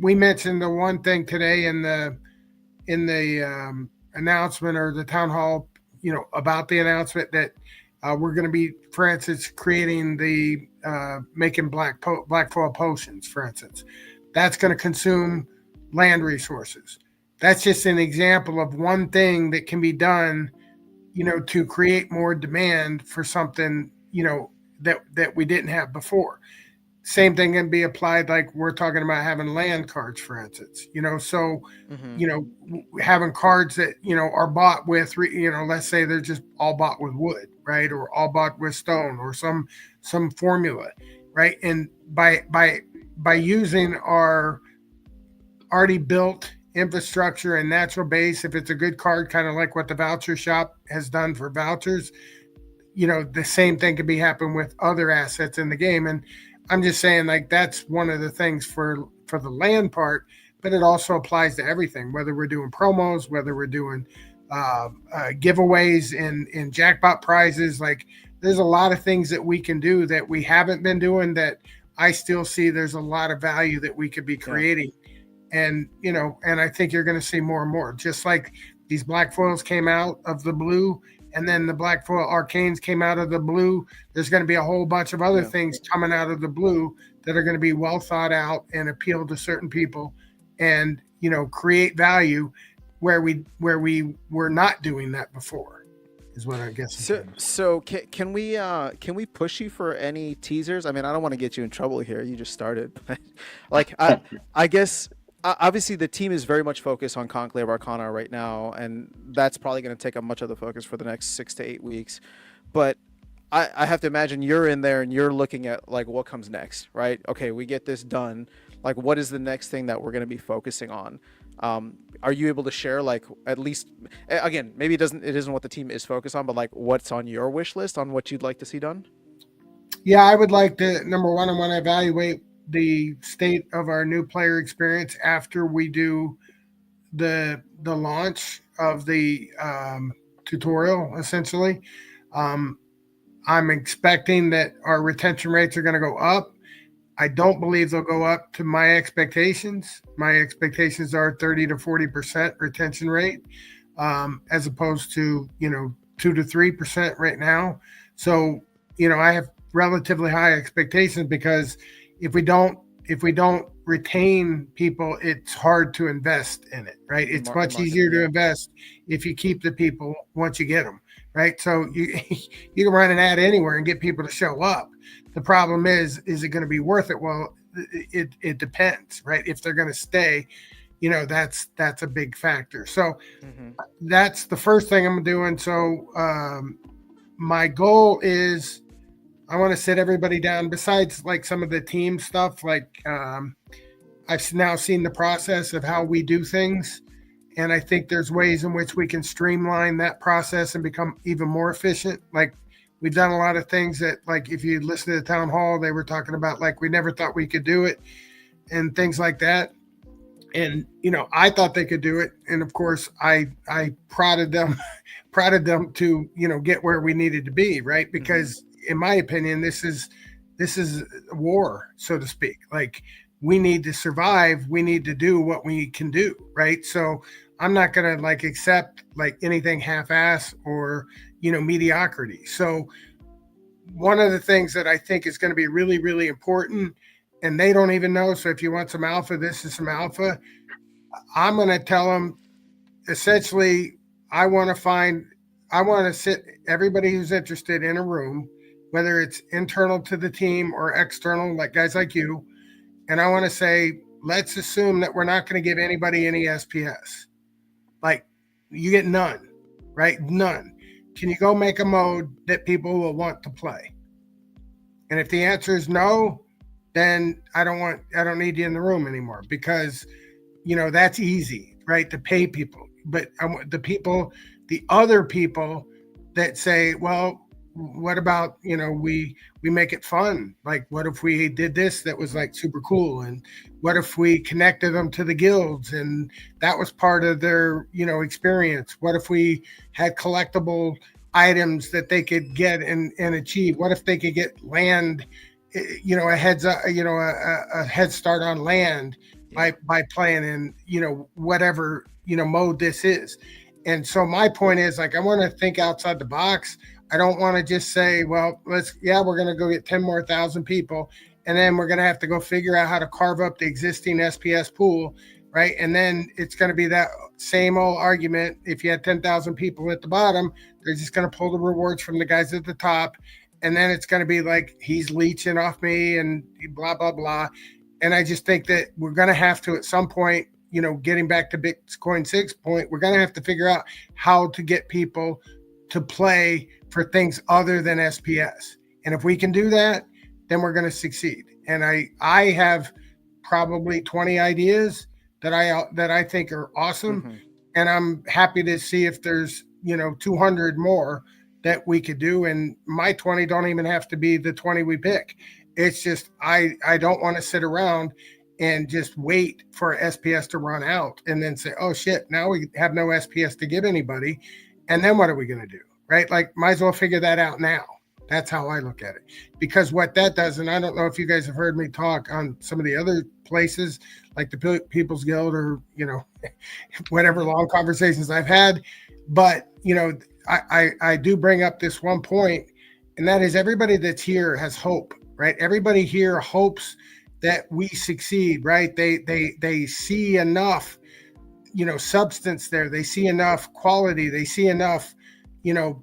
we mentioned the one thing today in the announcement or the town hall, about the announcement that we're going to be, for instance, creating the making black foil potions, for instance. That's going to consume land resources. That's just an example of one thing that can be done, to create more demand for something, that we didn't have before. Same thing can be applied, like we're talking about having land cards, for instance, so, having cards that, are bought with, let's say they're just all bought with wood, right? Or all bought with stone or some formula, right? And by using our already built infrastructure and natural base, if it's a good card, kind of like what the voucher shop has done for vouchers, the same thing could be happening with other assets in the game. And I'm just saying, like, that's one of the things for the land part, but it also applies to everything, whether we're doing promos, whether we're doing giveaways and jackpot prizes. Like, there's a lot of things that we can do that we haven't been doing that I still see there's a lot of value that we could be creating. Yeah. And, and I think you're going to see more and more, just like these black foils came out of the blue. And then the black foil arcanes came out of the blue. There's going to be a whole bunch of other things coming out of the blue that are going to be well thought out and appeal to certain people, and create value where we were not doing that before, is what I guess. So can we push you for any teasers? I mean, I don't want to get you in trouble here. You just started, but like I guess. Obviously, the team is very much focused on Conclave Arcana right now, and that's probably going to take up much of the focus for the next 6 to 8 weeks. But I have to imagine you're in there and you're looking at like what comes next, right? Okay, we get this done. Like, what is the next thing that we're going to be focusing on? Are you able to share, like, at least, again, maybe it isn't what the team is focused on, but like what's on your wish list on what you'd like to see done? Yeah, I would like to, number one, I want to evaluate the state of our new player experience after we do the launch of the tutorial, essentially. I'm expecting that our retention rates are going to go up. I don't believe they'll go up to my expectations. My expectations are 30 to 40% retention rate, as opposed to 2 to 3% right now. So I have relatively high expectations, because if we don't retain people, it's hard to invest in it, right? It's much easier to invest if you keep the people once you get them, right? So you can run an ad anywhere and get people to show up. The problem is it going to be worth it? Well, it depends, right? If they're going to stay, that's a big factor. So that's the first thing I'm doing. So my goal is, I want to sit everybody down. Besides, like, some of the team stuff, like I've now seen the process of how we do things, and I think there's ways in which we can streamline that process and become even more efficient. Like, we've done a lot of things that, like, if you listen to the town hall, they were talking about, like, we never thought we could do it and things like that. And I thought they could do it, and of course I prodded them to get where we needed to be, right? Because in my opinion, this is war, so to speak. Like, we need to survive. We need to do what we can do, right? So I'm not going to accept anything half-ass or, mediocrity. So one of the things that I think is going to be really, really important, and they don't even know. So if you want some alpha, this is some alpha. I'm going to tell them, essentially, I want to sit everybody who's interested in a room, whether it's internal to the team or external, like guys like you. And I want to say, let's assume that we're not going to give anybody any SPS. Like, you get none, right? None. Can you go make a mode that people will want to play? And if the answer is no, then I don't need you in the room anymore, because that's easy, right? To pay people. But the other people that say, well, what about, we make it fun? Like, what if we did this that was like super cool? And what if we connected them to the guilds and that was part of their, experience? What if we had collectible items that they could get and achieve? What if they could get land, a head start on land by playing in, whatever, mode this is? And so my point is, like, I want to think outside the box. I don't want to just say, well, we're going to go get 10 more thousand people, and then we're going to have to go figure out how to carve up the existing SPS pool, right? And then it's going to be that same old argument. If you had 10,000 people at the bottom, they're just going to pull the rewards from the guys at the top. And then it's going to be like, he's leeching off me and blah, blah, blah. And I just think that we're going to have to, at some point, getting back to Bitcoin 6 point, we're going to have to figure out how to get people to play for things other than SPS. And if we can do that, then we're going to succeed. And I have probably 20 ideas that I think are awesome. Mm-hmm. And I'm happy to see if there's, 200 more that we could do. And my 20 don't even have to be the 20 we pick. It's just, I don't want to sit around and just wait for SPS to run out and then say, oh shit, now we have no SPS to give anybody. And then what are we going to do? Right? Like, might as well figure that out now. That's how I look at it. Because what that does, and I don't know if you guys have heard me talk on some of the other places, like the People's Guild or, whatever long conversations I've had. But, I do bring up this one point, and that is everybody that's here has hope, right? Everybody here hopes that we succeed, right? They see enough, substance there. They see enough quality. They see enough,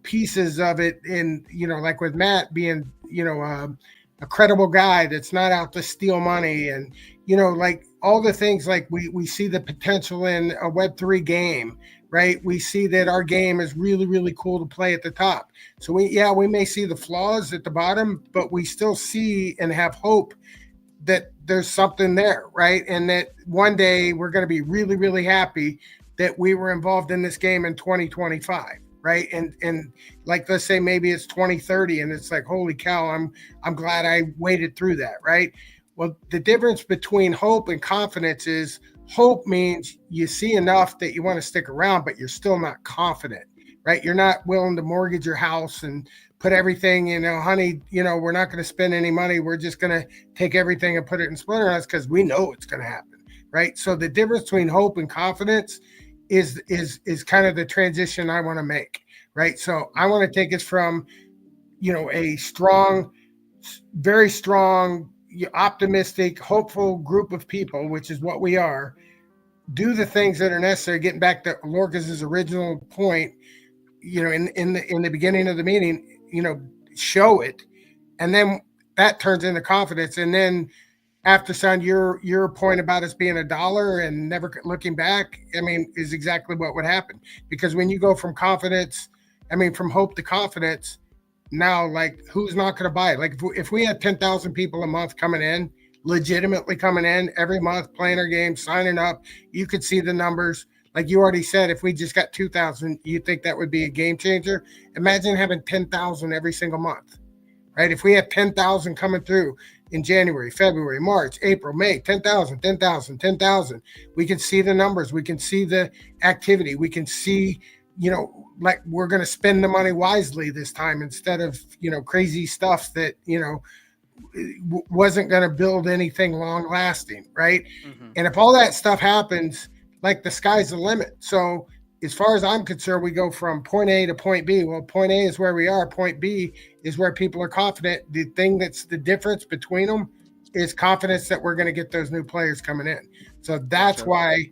pieces of it in, like with Matt being, a credible guy that's not out to steal money, and, like all the things, like we see the potential in a Web3 game, right? We see that our game is really, really cool to play at the top. So we may see the flaws at the bottom, but we still see and have hope that there's something there, right? And that one day we're going to be really, really happy that we were involved in this game in 2025, right? And like, let's say maybe it's 2030 and it's like, holy cow, I'm glad I waited through that, right? Well, the difference between hope and confidence is hope means you see enough that you want to stick around, but you're still not confident, right? You're not willing to mortgage your house and put everything, honey, we're not going to spend any money. We're just going to take everything and put it in splinter nuts because we know it's going to happen, right? So the difference between hope and confidence is kind of the transition I want to make, right? So I want to take us from, a strong, very strong, optimistic, hopeful group of people, which is what we are, do the things that are necessary, getting back to Lorcas's original point, in the beginning of the meeting, show it, and then that turns into confidence. And then after, son, your point about us being $1 and never looking back, is exactly what would happen. Because when you go from confidence, from hope to confidence, now, like, who's not going to buy it? Like, if we had 10,000 people a month coming in, legitimately coming in every month, playing our game, signing up, you could see the numbers. Like you already said, if we just got 2,000, you think that would be a game changer? Imagine having 10,000 every single month, right? If we had 10,000 coming through in January, February, March, April, May, 10,000, 10,000, 10,000, we can see the numbers. We can see the activity. We can see, like, we're going to spend the money wisely this time instead of, crazy stuff that, wasn't going to build anything long lasting, right? Mm-hmm. And if all that stuff happens, like, the sky's the limit. So as far as I'm concerned, we go from point A to point B. Well, point A is where we are. Point B is where people are confident. The thing that's the difference between them is confidence that we're going to get those new players coming in. So that's why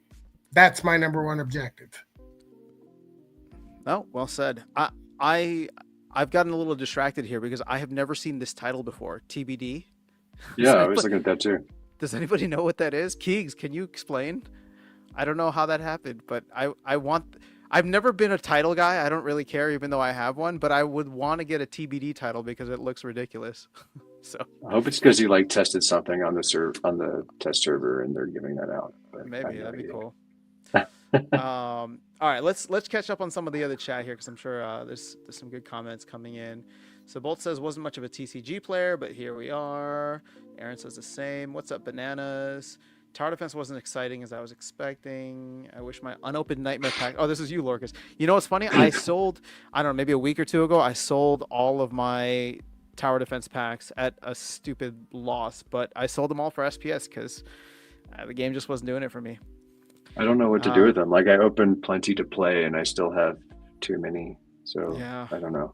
that's my number one objective. Oh, well said. I've gotten a little distracted here because I have never seen this title before. TBD. Yeah, I was looking at that too. Does anybody know what that is? Keegs, can you explain? I don't know how that happened, but I've never been a title guy. I don't really care, even though I have one, but I would want to get a TBD title because it looks ridiculous. So I hope it's because you like tested something on the test server and they're giving that out. But maybe that'd be cool. All right, let's catch up on some of the other chat here because I'm sure there's some good comments coming in. So Bolt says wasn't much of a TCG player, but here we are. Aaron says the same. What's up, bananas? Tower defense wasn't exciting as I was expecting. I wish my unopened nightmare pack. Oh, this is you, Lorcas. You know what's funny? I sold, I don't know, maybe a week or two ago, I sold all of my tower defense packs at a stupid loss, but I sold them all for SPS because the game just wasn't doing it for me. I don't know what to do with them. Like I opened plenty to play and I still have too many. So yeah. I don't know.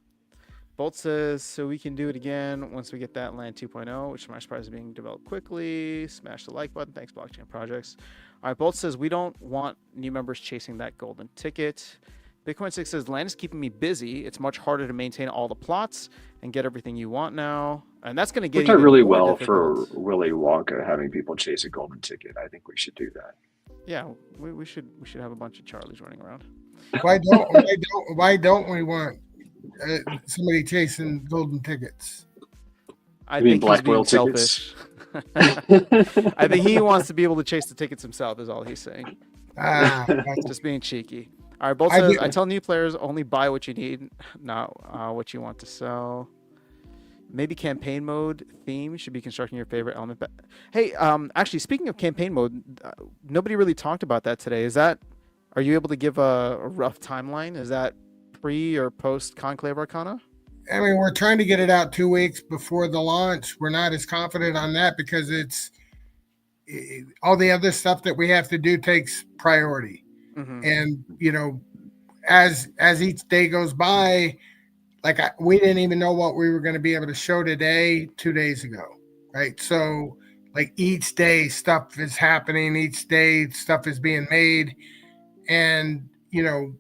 Bolt says, so we can do it again once we get that land 2.0, which to my surprise is being developed quickly. Smash the like button. Thanks, Blockchain Projects. All right, Bolt says, we don't want new members chasing that golden ticket. Bitcoin 6 says, land is keeping me busy. It's much harder to maintain all the plots and get everything you want now. And that's going to get worked out really well difficult. For Willy Wonka having people chase a golden ticket. I think we should do that. Yeah, we should have a bunch of Charlies running around. Why don't we want somebody chasing golden tickets? I think he's being selfish. I think he wants to be able to chase the tickets himself is all he's saying. Just being cheeky. All right, Bolt says, I tell new players only buy what you need, not what you want to sell. Maybe campaign mode theme should be constructing your favorite element. But hey, actually, speaking of campaign mode, nobody really talked about that today. Are you able to give a rough timeline? Is that pre or post Conclave Arcana? I mean, we're trying to get it out 2 weeks before the launch. We're not as confident on that because all the other stuff that we have to do takes priority. Mm-hmm. And, you know, as each day goes by, like we didn't even know what we were going to be able to show today 2 days ago, right? So like each day stuff is happening, each day stuff is being made. And, you know,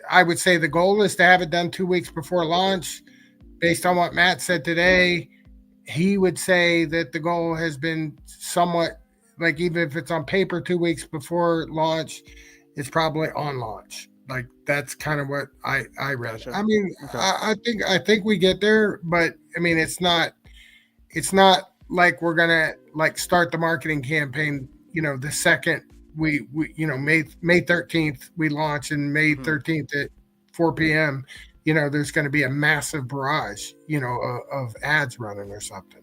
I would say the goal is to have it done 2 weeks before launch. Based on what Matt said today, he would say that the goal has been somewhat, like even if it's on paper 2 weeks before launch, it's probably on launch. Like that's kind of what I read. Gotcha. I mean, okay. I think we get there, but I mean, it's not like we're gonna like start the marketing campaign, you know, the second we you know, May 13th we launch, and May 13th at 4 p.m. you know, there's going to be a massive barrage, you know, of ads running or something.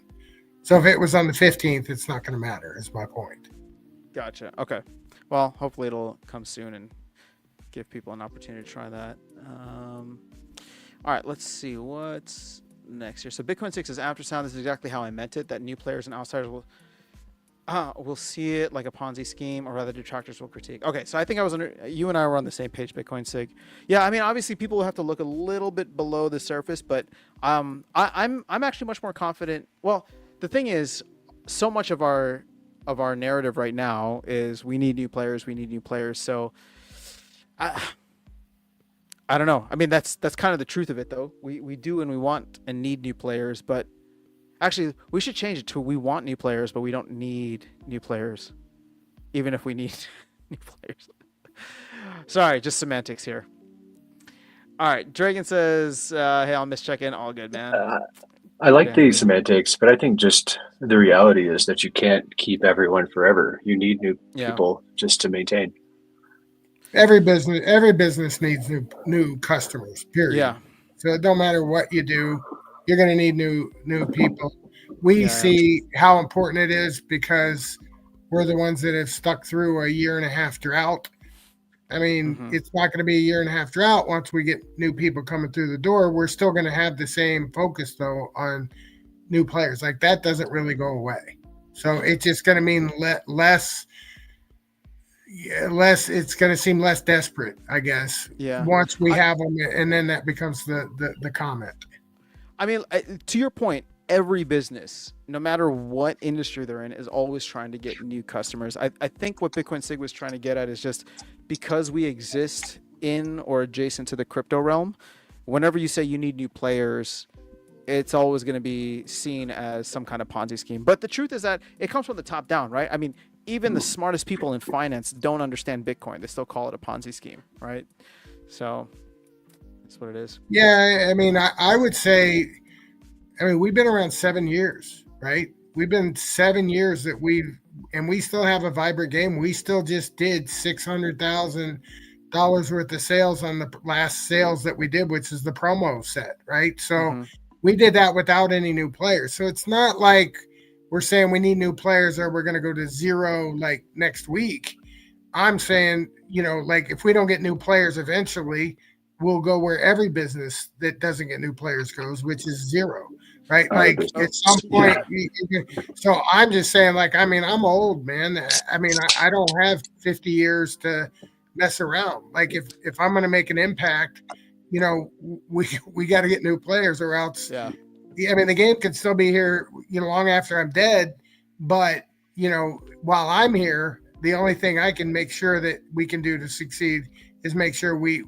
So if it was on the 15th, it's not going to matter, is my point. Gotcha. Okay. Well, hopefully it'll come soon and give people an opportunity to try that. All right, let's see what's next here. So Bitcoin 6 is after sound. This is exactly how I meant it, that new players and outsiders will see it like a Ponzi scheme, or rather detractors will critique. Okay, so I think you and I were on the same page, Bitcoin Sig. Yeah, I mean, obviously people will have to look a little bit below the surface, but I'm actually much more confident. Well, the thing is, so much of our narrative right now is we need new players. So I don't know. I mean, that's kind of the truth of it, though. We do and we want and need new players, but actually, we should change it to we want new players, but we don't need new players, even if we need new players. Sorry, just semantics here. All right, Dragon says, hey, I'll mischeck in. All good, man. I like the semantics, but I think just the reality is that you can't keep everyone forever. You need new people just to maintain. Every business needs new customers, period. Yeah. So it don't matter what you do, you're going to need new people. We see how important it is because we're the ones that have stuck through a 1.5 drought. I mean, it's not going to be a 1.5 drought once we get new people coming through the door. We're still going to have the same focus, though, on new players. Like, that doesn't really go away. So it's just going to mean less. It's going to seem less desperate, I guess. Yeah. Once we have them, and then that becomes the comment. I mean, to your point, every business, no matter what industry they're in, is always trying to get new customers. I think what Bitcoin Sig was trying to get at is just because we exist in or adjacent to the crypto realm, whenever you say you need new players, it's always going to be seen as some kind of Ponzi scheme. But the truth is that it comes from the top down, right? I mean, even the smartest people in finance don't understand Bitcoin. They still call it a Ponzi scheme, right? So that's what it is. Yeah, I mean, I would say, I mean, we've been around 7 years, right? We've been 7 years that we still have a vibrant game. We still just did $600,000 worth of sales on the last sales that we did, which is the promo set, right? So we did that without any new players. So it's not like we're saying we need new players or we're going to go to zero like next week. I'm saying, like if we don't get new players eventually, we'll go where every business that doesn't get new players goes, which is zero, right? Like at some point. So I'm just saying, like, I mean, I'm old, man. I mean, I don't have 50 years to mess around. Like if I'm going to make an impact, we got to get new players or else. Yeah. I mean, the game could still be here, long after I'm dead. But, while I'm here, the only thing I can make sure that we can do to succeed is make sure we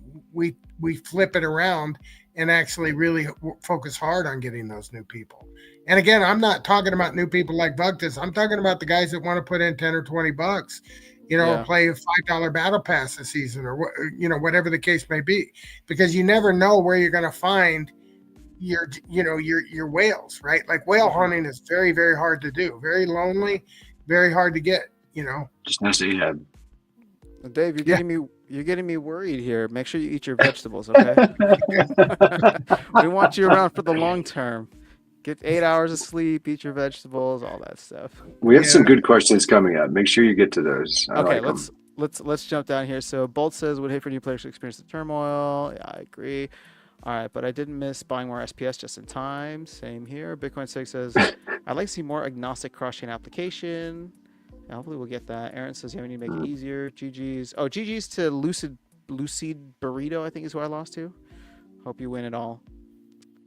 flip it around and actually really focus hard on getting those new people. And again, I'm not talking about new people like Bugtus. I'm talking about the guys that want to put in 10 or 20 bucks, play a $5 battle pass this season or, whatever the case may be, because you never know where you're going to find your whales, right? Like whale hunting is very, very hard to do, very lonely, very hard to get, Just nice to eat. Dave, you're getting me worried here. Make sure you eat your vegetables, okay? We want you around for the long term. Get 8 hours of sleep, eat your vegetables, all that stuff. We have some good questions coming up. Make sure you get to those. Okay, let's jump down here. So Bolt says, would hate for new players to experience the turmoil. Yeah, I agree. All right, but I didn't miss buying more SPS just in time. Same here. Bitcoin 6 says, I'd like to see more agnostic cross-chain application. Yeah, hopefully we'll get that. Aaron says, yeah, we need to make it easier. GG's. Oh, GG's to Lucid Burrito, I think is who I lost to. Hope you win it all.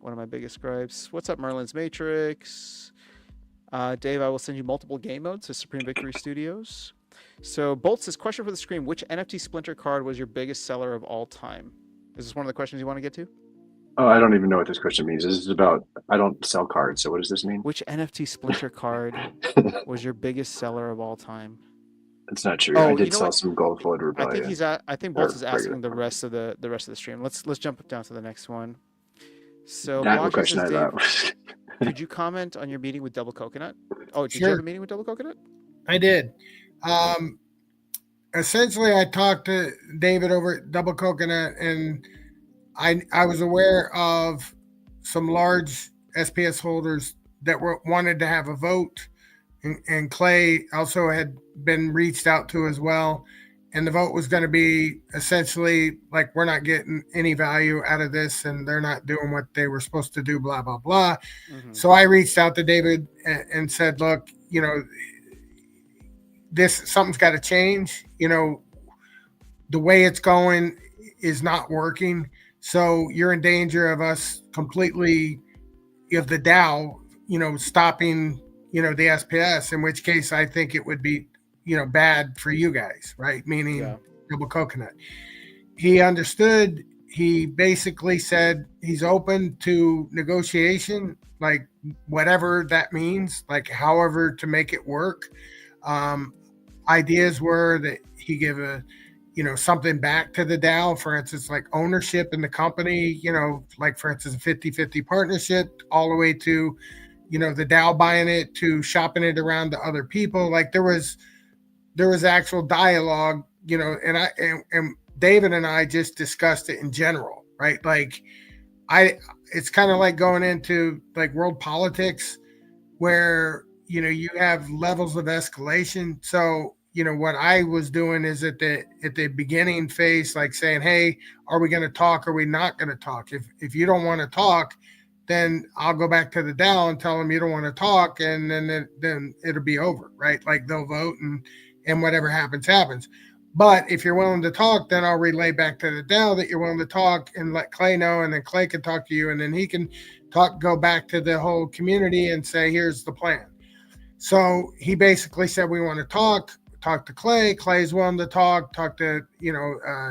One of my biggest gripes. What's up, Merlin's Matrix? Dave, I will send you multiple game modes to Supreme Victory Studios. So Bolt says, question for the stream. Which NFT Splinter card was your biggest seller of all time? Is this one of the questions you want to get to? Oh, I don't even know what this question means. This is about, I don't sell cards, so what does this mean? Which NFT Splinter card was your biggest seller of all time? It's not true. I did sell some gold folded Rebellion. I think Bolt is asking the rest of the stream. Let's jump down to the next one. So that question I got. Could you comment on your meeting with Double Coconut? Oh, did you have a meeting with Double Coconut? I did. Essentially, I talked to David over at Double Coconut, and I was aware of some large SPS holders that wanted to have a vote, and Clay also had been reached out to as well. And the vote was going to be essentially like, we're not getting any value out of this, and they're not doing what they were supposed to do, blah, blah, blah. So I reached out to David and said, look, something's got to change. The way it's going is not working. So you're in danger of us completely, of the DAO, stopping, the SPS, in which case I think it would be, bad for you guys, right? Meaning Double Coconut. He understood. He basically said he's open to negotiation, like whatever that means, like however to make it work. Ideas were that he give something back to the DAO, for instance, like ownership in the company, like for instance, a 50-50 partnership, all the way to, the DAO buying it, to shopping it around to other people. Like there was actual dialogue, and David and I just discussed it in general, right? Like it's kind of like going into like world politics where, you have levels of escalation. So, what I was doing is at the beginning phase, like saying, hey, are we going to talk? Or are we not going to talk? If you don't want to talk, then I'll go back to the DAO and tell them you don't want to talk. And then it'll be over, right? Like they'll vote and whatever happens. But if you're willing to talk, then I'll relay back to the DAO that you're willing to talk and let Clay know. And then Clay can talk to you, and then he can go back to the whole community and say, here's the plan. So he basically said, we want to talk to Clay. Clay's willing to talk to,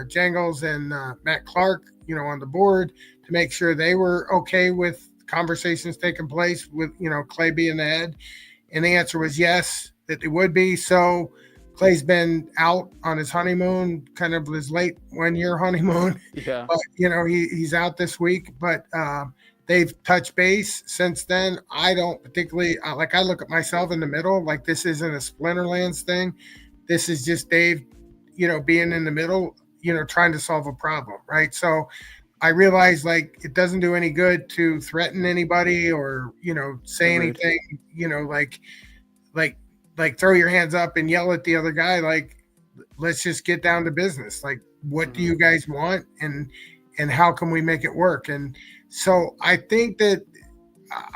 Jangles and Matt Clark, on the board, to make sure they were okay with conversations taking place with, Clay being the head? And the answer was yes, that it would be. So Clay's been out on his honeymoon, kind of his late 1 year honeymoon. Yeah. But, he's out this week. But they've touched base since then. I don't particularly, I look at myself in the middle. Like, this isn't a Splinterlands thing. This is just Dave, being in the middle, trying to solve a problem, right? So I realize, like, it doesn't do any good to threaten anybody or, say Agreed. anything, like throw your hands up and yell at the other guy. Like, let's just get down to business. Like, what do you guys want, and how can we make it work? And so I think that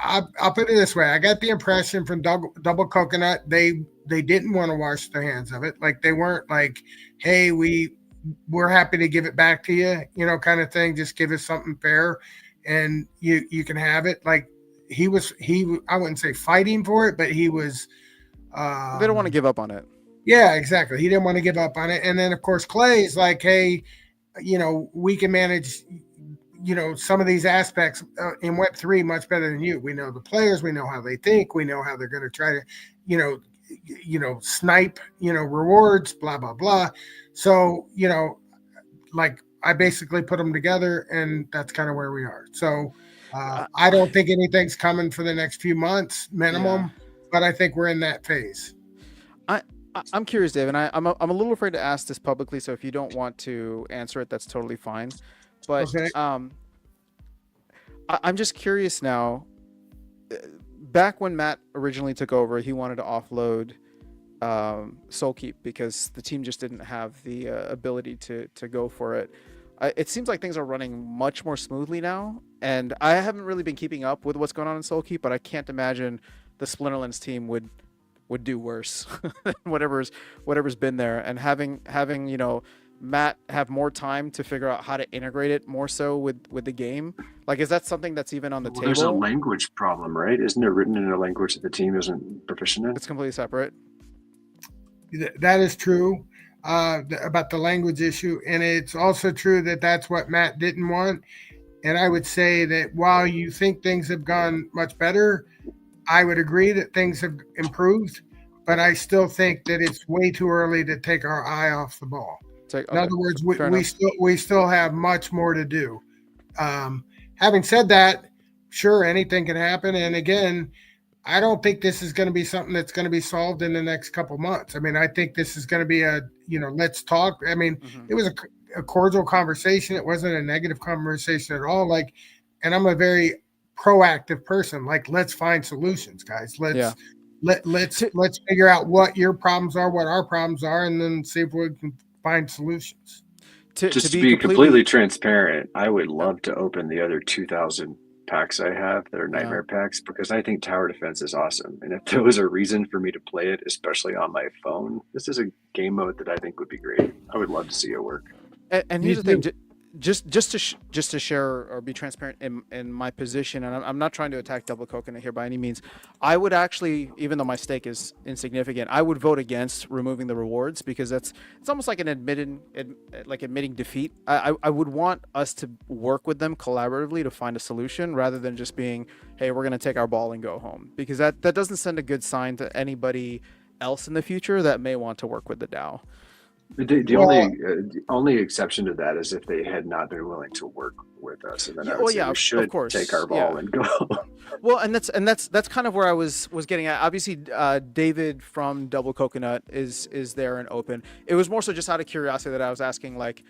I'll put it this way. I got the impression from Double Coconut, they didn't want to wash their hands of it. Like, they weren't like, hey, we're happy to give it back to you, kind of thing. Just give us something fair and you can have it. Like, he I wouldn't say fighting for it, but he was, They don't want to give up on it. yeah, exactly. He didn't want to give up on it. And then of course Clay's like, hey, we can manage, some of these aspects in Web3 much better than you. We know the players, we know how they think, we know how they're going to try to, snipe, rewards, blah, blah, blah. So, like, I basically put them together, and that's kind of where we are. So I don't think anything's coming for the next few months minimum, but I think we're in that phase. I'm curious, Dave, and I'm a little afraid to ask this publicly, so if you don't want to answer it, that's totally fine. But Okay. I'm just curious now. Back when Matt originally took over, he wanted to offload Soulkeep because the team just didn't have the ability to go for it. It seems like things are running much more smoothly now, and I haven't really been keeping up with what's going on in Soulkeep, but I can't imagine the Splinterlands team would do worse than whatever's been there. And having Matt have more time to figure out how to integrate it more so with the game, like, is that something that's even on the table? There's a language problem, right? Isn't it written in a language that the team isn't proficient in? It's completely separate. That is true about the language issue. And it's also true that that's what Matt didn't want. And I would say that while you think things have gone much better, I would agree that things have improved, but I still think that it's way too early to take our eye off the ball. In other words, we still have much more to do. Having said that, sure, anything can happen. And again, I don't think this is going to be something that's going to be solved in the next couple months. I mean, I think this is going to be let's talk. I mean, It was a cordial conversation. It wasn't a negative conversation at all. Like, and I'm a very proactive person. Like, let's find solutions, guys. Let's figure out what your problems are, what our problems are, and then see if we can find solutions. To be completely transparent, I would love to open the other 2,000 packs I have that are nightmare packs, because I think tower defense is awesome. And if there was a reason for me to play it, especially on my phone, this is a game mode that I think would be great. I would love to see it work. And here's the thing, just to share or be transparent in my position, and I'm not trying to attack Double Coconut here by any means. I would actually, even though my stake is insignificant, I would vote against removing the rewards, because it's almost like admitting defeat. I would want us to work with them collaboratively to find a solution, rather than just being, hey, we're going to take our ball and go home, because that doesn't send a good sign to anybody else in the future that may want to work with the DAO. The only exception to that is if they had not been willing to work with us, and then I would say we should take our ball and go. Well, and that's kind of where I was getting at. Obviously, David from Double Coconut is there and open. It was more so just out of curiosity that I was asking, like,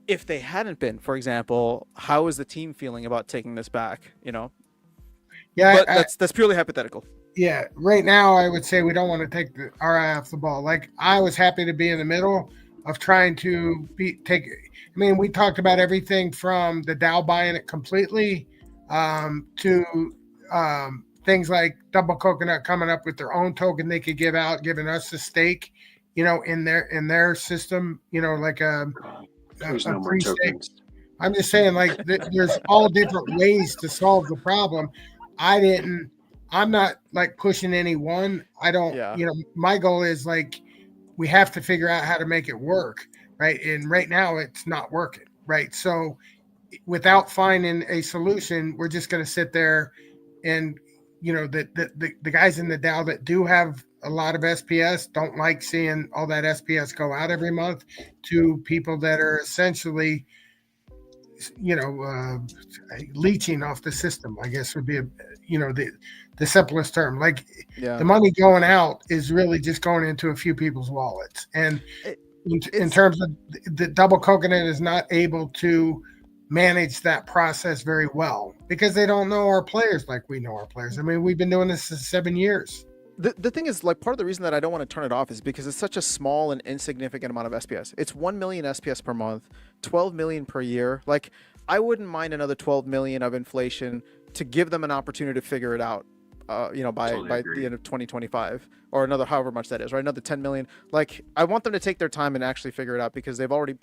if they hadn't been, for example, how is the team feeling about taking this back? Yeah, but that's purely hypothetical. Yeah, right now I would say we don't want to take our eye off the ball. Like, I was happy to be in the middle of trying to we talked about everything from the DAO buying it completely to things like Double Coconut coming up with their own token they could give out, giving us a stake, in their system, like a free stake. I'm just saying, like, there's all different ways to solve the problem. I'm not like pushing anyone. I don't, my goal is, like, we have to figure out how to make it work. Right. And right now it's not working. Right. So without finding a solution, we're just going to sit there and, the guys in the DAO that do have a lot of SPS don't like seeing all that SPS go out every month to people that are essentially, leeching off the system, I guess would be the simplest term. Like the money going out is really just going into a few people's wallets. And in terms of the Double Coconut is not able to manage that process very well because they don't know our players like we know our players. I mean, we've been doing this for 7 years. The thing is, like, part of the reason that I don't want to turn it off is because it's such a small and insignificant amount of SPS. It's 1 million SPS per month, 12 million per year. Like, I wouldn't mind another 12 million of inflation to give them an opportunity to figure it out, by the end of 2025 or another however much that is, right? Another 10 million. Like, I want them to take their time and actually figure it out because they've already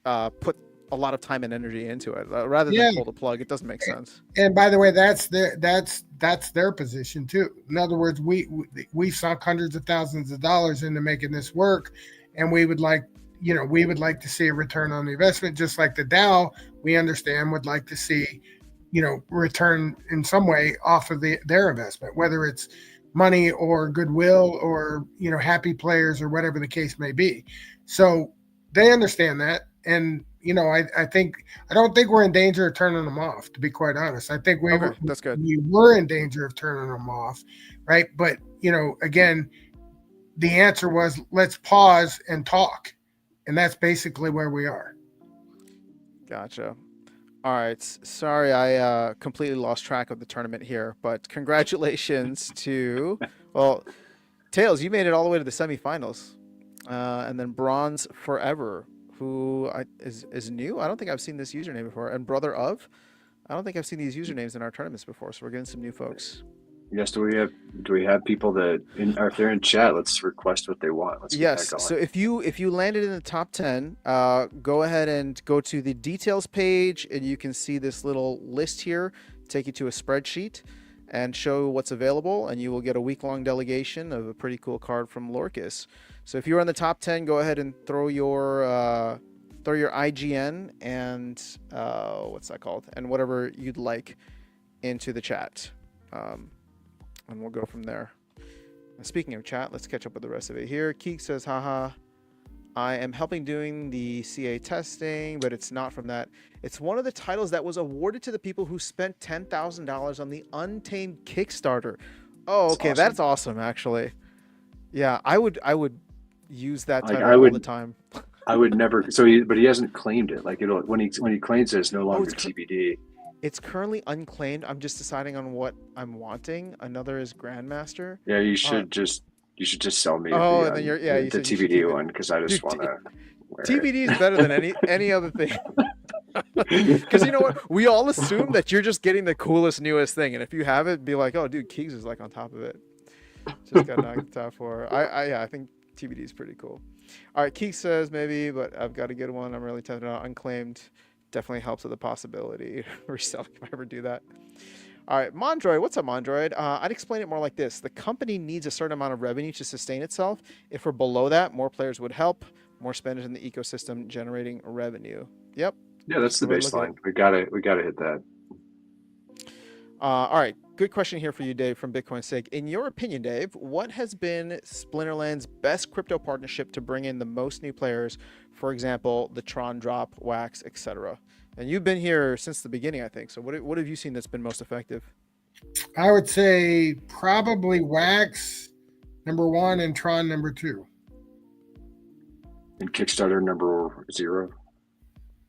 put a lot of time and energy into it. Rather than pull the plug, it doesn't make sense. And by the way, that's their position too. In other words, we sunk hundreds of thousands of dollars into making this work, and we would like to see a return on the investment, just like the DAO. We understand would like to see, return in some way off of their investment, whether it's money or goodwill or happy players or whatever the case may be. So they understand that, and I don't think we're in danger of turning them off, to be quite honest. I think that's good. We were in danger of turning them off, right? But, again, the answer was let's pause and talk. And that's basically where we are. Gotcha. All right. Sorry, I completely lost track of the tournament here, but congratulations to, Tails, you made it all the way to the semifinals. And then Bronze Forever, who is new. I don't think I've seen this username before. And Brother of, I don't think I've seen these usernames in our tournaments before. So we're getting some new folks. Yes. Do we have people that if they're in chat, let's request what they want. Let's yes. So if you landed in the top 10, go ahead and go to the details page, and you can see this little list here. Take you to a spreadsheet and show what's available, and you will get a week-long delegation of a pretty cool card from Lorcas. So if you're in the top 10, go ahead and throw your IGN and what's that called, and whatever you'd like into the chat, and we'll go from there. Speaking of chat, let's catch up with the rest of it here. Keek says, haha, I am helping doing the CA testing, but it's not from that. It's one of the titles that was awarded to the people who spent $10,000 on the Untamed Kickstarter. Oh, okay, that's awesome, actually. Yeah, I would use that title all the time. I would never. But he hasn't claimed it. Like when he claims it, it's no longer TBD. It's currently unclaimed. I'm just deciding on what I'm wanting. Another is Grandmaster. Yeah, you should just sell me. The TBD one because I just want to. TBD is better than any other thing. Because you know what? We all assume that you're just getting the coolest, newest thing, and if you have it, be like, "Oh, dude, Keegs is like on top of it." Just got knocked top 4. I think TBD is pretty cool. All right, Keegs says maybe, but I've got a good one. I'm really tempted on unclaimed. Definitely helps with the possibility reselling if I ever do that. All right, Mondroid, what's up, Mondroid? I'd explain it more like this. The company needs a certain amount of revenue to sustain itself. If we're below that, more players would help. More spenders in the ecosystem generating revenue. Yep. Yeah, that's the baseline. We gotta hit that. All right, good question here for you, Dave, from Bitcoin Sig. In your opinion, Dave, what has been Splinterland's best crypto partnership to bring in the most new players? For example, the Tron drop, Wax, etc. And you've been here since the beginning, I think. So what have you seen that's been most effective? I would say probably Wax number 1 and Tron number 2. And Kickstarter number 0.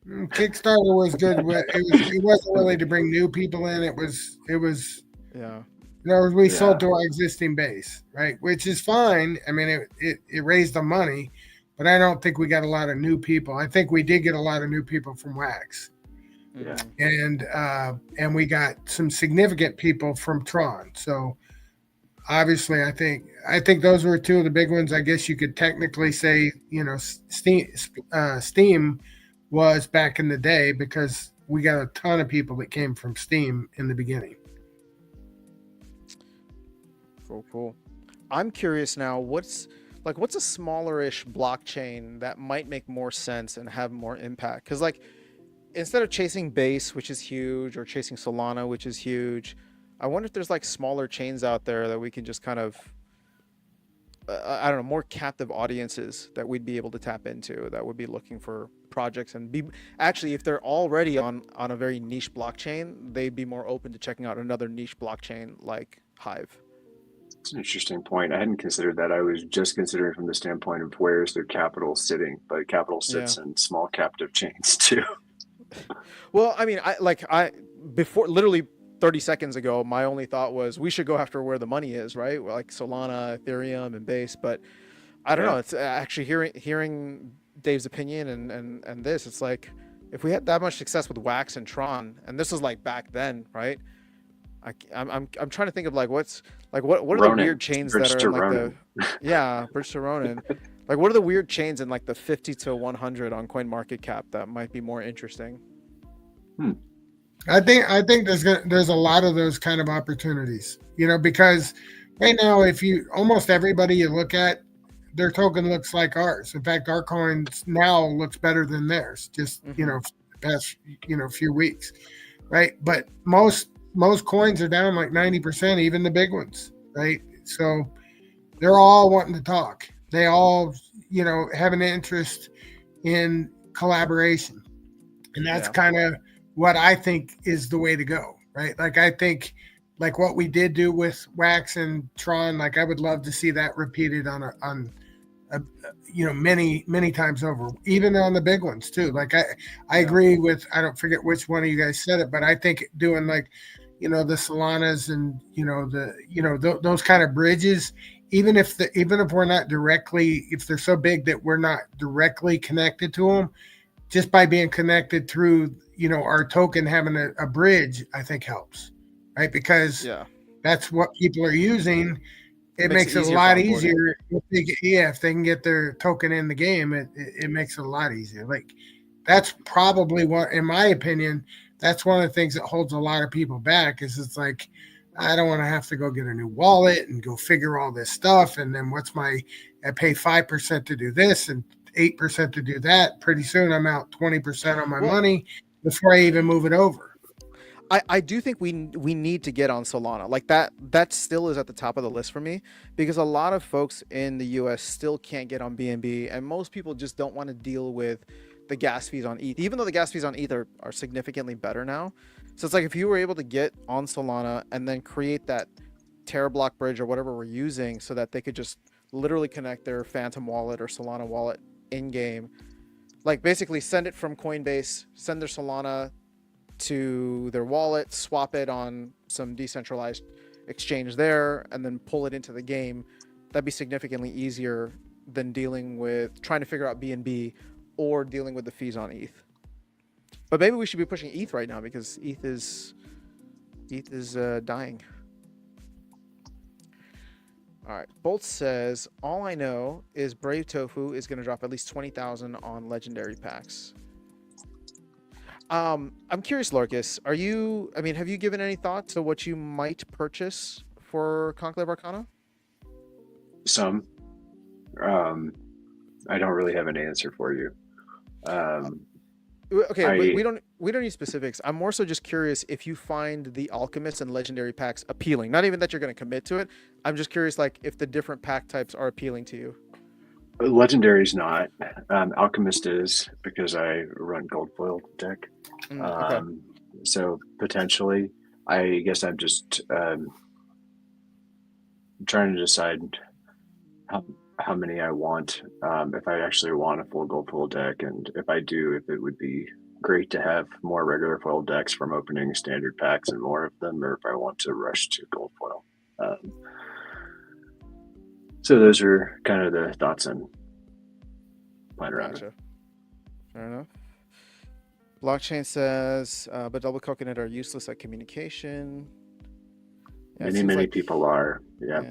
Kickstarter was good, but it wasn't really to bring new people in. It was yeah. We sold to our existing base, right? Which is fine. I mean, it raised the money, but I don't think we got a lot of new people. I think we did get a lot of new people from Wax. Yeah. And we got some significant people from Tron. So obviously I think those were 2 of the big ones. I guess you could technically say, Steam was back in the day because we got a ton of people that came from Steam in the beginning. Cool. I'm curious now, what's a smaller-ish blockchain that might make more sense and have more impact? Because instead of chasing base, which is huge, or chasing Solana, which is huge, I wonder if there's like smaller chains out there that we can just kind of, I don't know, more captive audiences that we'd be able to tap into that would be looking for projects and be actually, if they're already on a very niche blockchain, they'd be more open to checking out another niche blockchain like Hive. It's an interesting point. I hadn't considered that. I was just considering from the standpoint of where is their capital sitting, but capital Yeah. sits in small captive chains too. Well, I mean, I before literally 30 seconds ago, my only thought was we should go after where the money is, right? Like Solana, Ethereum, and Base. But I don't Yeah. know. It's actually hearing Dave's opinion and this. It's like if we had that much success with Wax and Tron, and this was like back then, right? I'm trying to think of like what are the Ronin. weird chains Bridge that are to in like Ronin. Bridge to Ronin. Like what are the weird chains in like the 50 to 100 on CoinMarketCap that might be more interesting? I think there's a lot of those kind of opportunities, because right now, if you almost everybody you look at, their token looks like ours. In fact, our coins now looks better than theirs. Just the past few weeks, right? But most coins are down like 90%, even the big ones, right? So they're all wanting to talk. They all have an interest in collaboration, and that's kind of what I think is the way to go, right? Like I think, like what we did do with Wax and Tron, like I would love to see that repeated on many times over, even on the big ones too. Like I agree with, I don't forget which one of you guys said it, but I think doing like, the Solanas and those kind of bridges, even if we're not directly, if they're so big that we're not directly connected to them, just by being connected through, our token having a bridge, I think helps, right? Because that's what people are using. It makes it a lot easier. If they can get their token in the game, it makes it a lot easier. Like that's probably what, in my opinion, that's one of the things that holds a lot of people back is it's like, I don't want to have to go get a new wallet and go figure all this stuff. And then I pay 5% to do this and 8% to do that. Pretty soon I'm out 20% on my money before I even move it over. I do think we need to get on Solana. Like that still is at the top of the list for me because a lot of folks in the US still can't get on BNB, and most people just don't want to deal with the gas fees on ETH, even though the gas fees on ETH are significantly better now. So it's like if you were able to get on Solana and then create that TerraBlock bridge or whatever we're using so that they could just literally connect their Phantom wallet or Solana wallet in game, like basically send it from Coinbase, send their Solana to their wallet, swap it on some decentralized exchange there, and then pull it into the game. That'd be significantly easier than dealing with trying to figure out BNB or dealing with the fees on ETH. But maybe we should be pushing ETH right now because ETH is dying. All right. Bolt says, all I know is Brave Tofu is going to drop at least 20,000 on legendary packs. I'm curious, Larkus, have you given any thought to what you might purchase for Conclave Arcana? Some. I don't really have an answer for you. Okay, we don't need specifics. I'm more so just curious if you find the Alchemist and Legendary packs appealing. Not even that you're going to commit to it. I'm just curious, like if the different pack types are appealing to you. Legendary's not. Alchemist is because I run gold foil deck. Okay. So potentially, I guess I'm just trying to decide how many I want, if I actually want a full gold foil deck, and if I do, if it would be great to have more regular foil decks from opening standard packs and more of them, or if I want to rush to gold foil. So those are kind of the thoughts and plan around it. Fair enough. Blockchain says, but double coconut are useless at communication. Yeah, many people are. Yeah.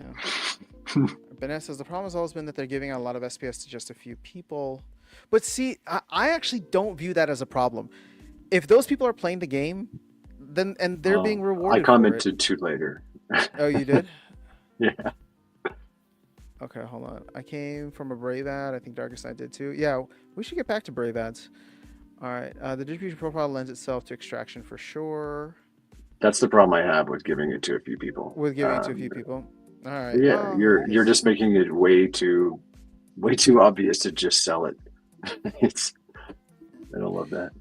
Benet says the problem has always been that they're giving out a lot of SPS to just a few people. But see, I actually don't view that as a problem. If those people are playing the game, then and they're being rewarded. I commented too later. Oh, you did? Yeah. Okay, hold on. I came from a Brave ad. I think Darkest Night did too. Yeah, we should get back to Brave ads. All right. The distribution profile lends itself to extraction for sure. That's the problem I have with giving it to a few people. With giving it to a few people. All right. Yeah, Well, you're just making it way too obvious to just sell it. It's I don't love that.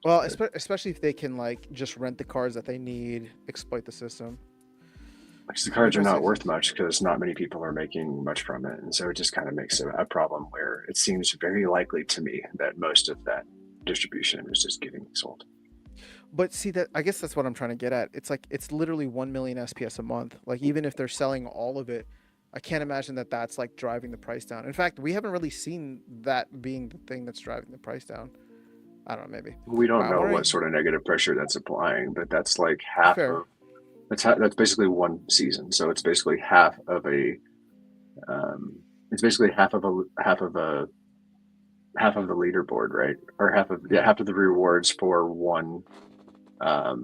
well, especially if they can like just rent the cards that they need, exploit the system. Because the cards are not worth much because not many people are making much from it, and so it just kind of makes a problem where it seems very likely to me that most of that distribution is just getting sold. But see that I guess that's what I'm trying to get at. It's like it's literally 1 million SPS a month. Like even if they're selling all of it, I can't imagine that that's like driving the price down. In fact, we haven't really seen that being the thing that's driving the price down. I don't know, maybe. We don't know Wondering- what sort of negative pressure that's applying, but that's like half Fair. of that's basically one season. So it's basically half of a it's basically half of the leaderboard, right? Or half of the rewards for one for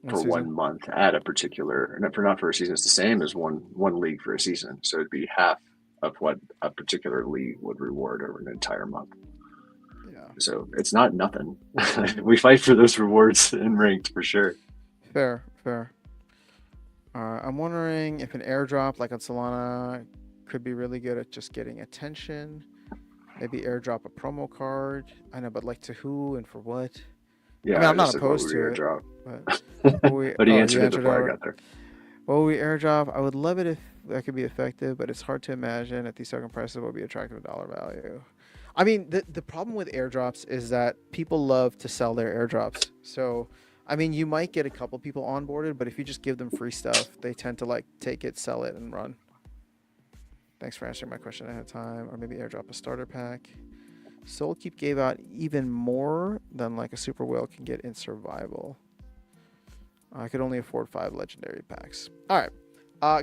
season. 1 month at a particular, not for a season. It's the same as one league for a season. So it'd be half of what a particular league would reward over an entire month. Yeah. So it's not nothing. We fight for those rewards in ranked for sure. Fair. I'm wondering if an airdrop like on Solana could be really good at just getting attention. Maybe airdrop a promo card. I know, but like to who and for what? Yeah, I mean, I'm not just said what opposed we to it. airdrop. But He you answered it before I already? got there. Well, we airdrop. I would love it if that could be effective, but it's hard to imagine at these token prices what would be attractive dollar value. I mean, the problem with airdrops is that people love to sell their airdrops. So, I mean, you might get a couple people onboarded, but if you just give them free stuff, they tend to like take it, sell it, and run. Thanks for answering my question ahead of time. Or maybe airdrop a starter pack. Soulkeep gave out even more than like a super whale can get in survival. I could only afford 5 legendary packs. All right.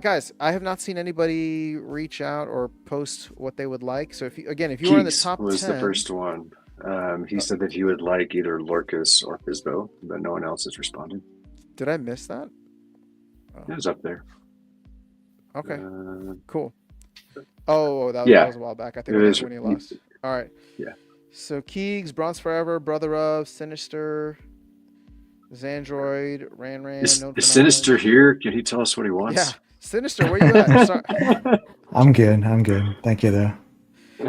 Guys, I have not seen anybody reach out or post what they would like. So if you were in the Keeks top 10, was the first one. He said that he would like either Lorcas or Fisbo, but no one else has responded. Did I miss that? It was up there. Okay, Uh, cool. Oh, that Yeah. was a while back. I think It it is- when he lost. All right. Yeah. So Keegs, Bronze Forever, Brother of, Sinister, Xandroid, Ran. Is known for Sinister knowledge. here? Can he tell us what he Yeah, wants? Sinister, where you at? Sorry. I'm good. Thank you, though.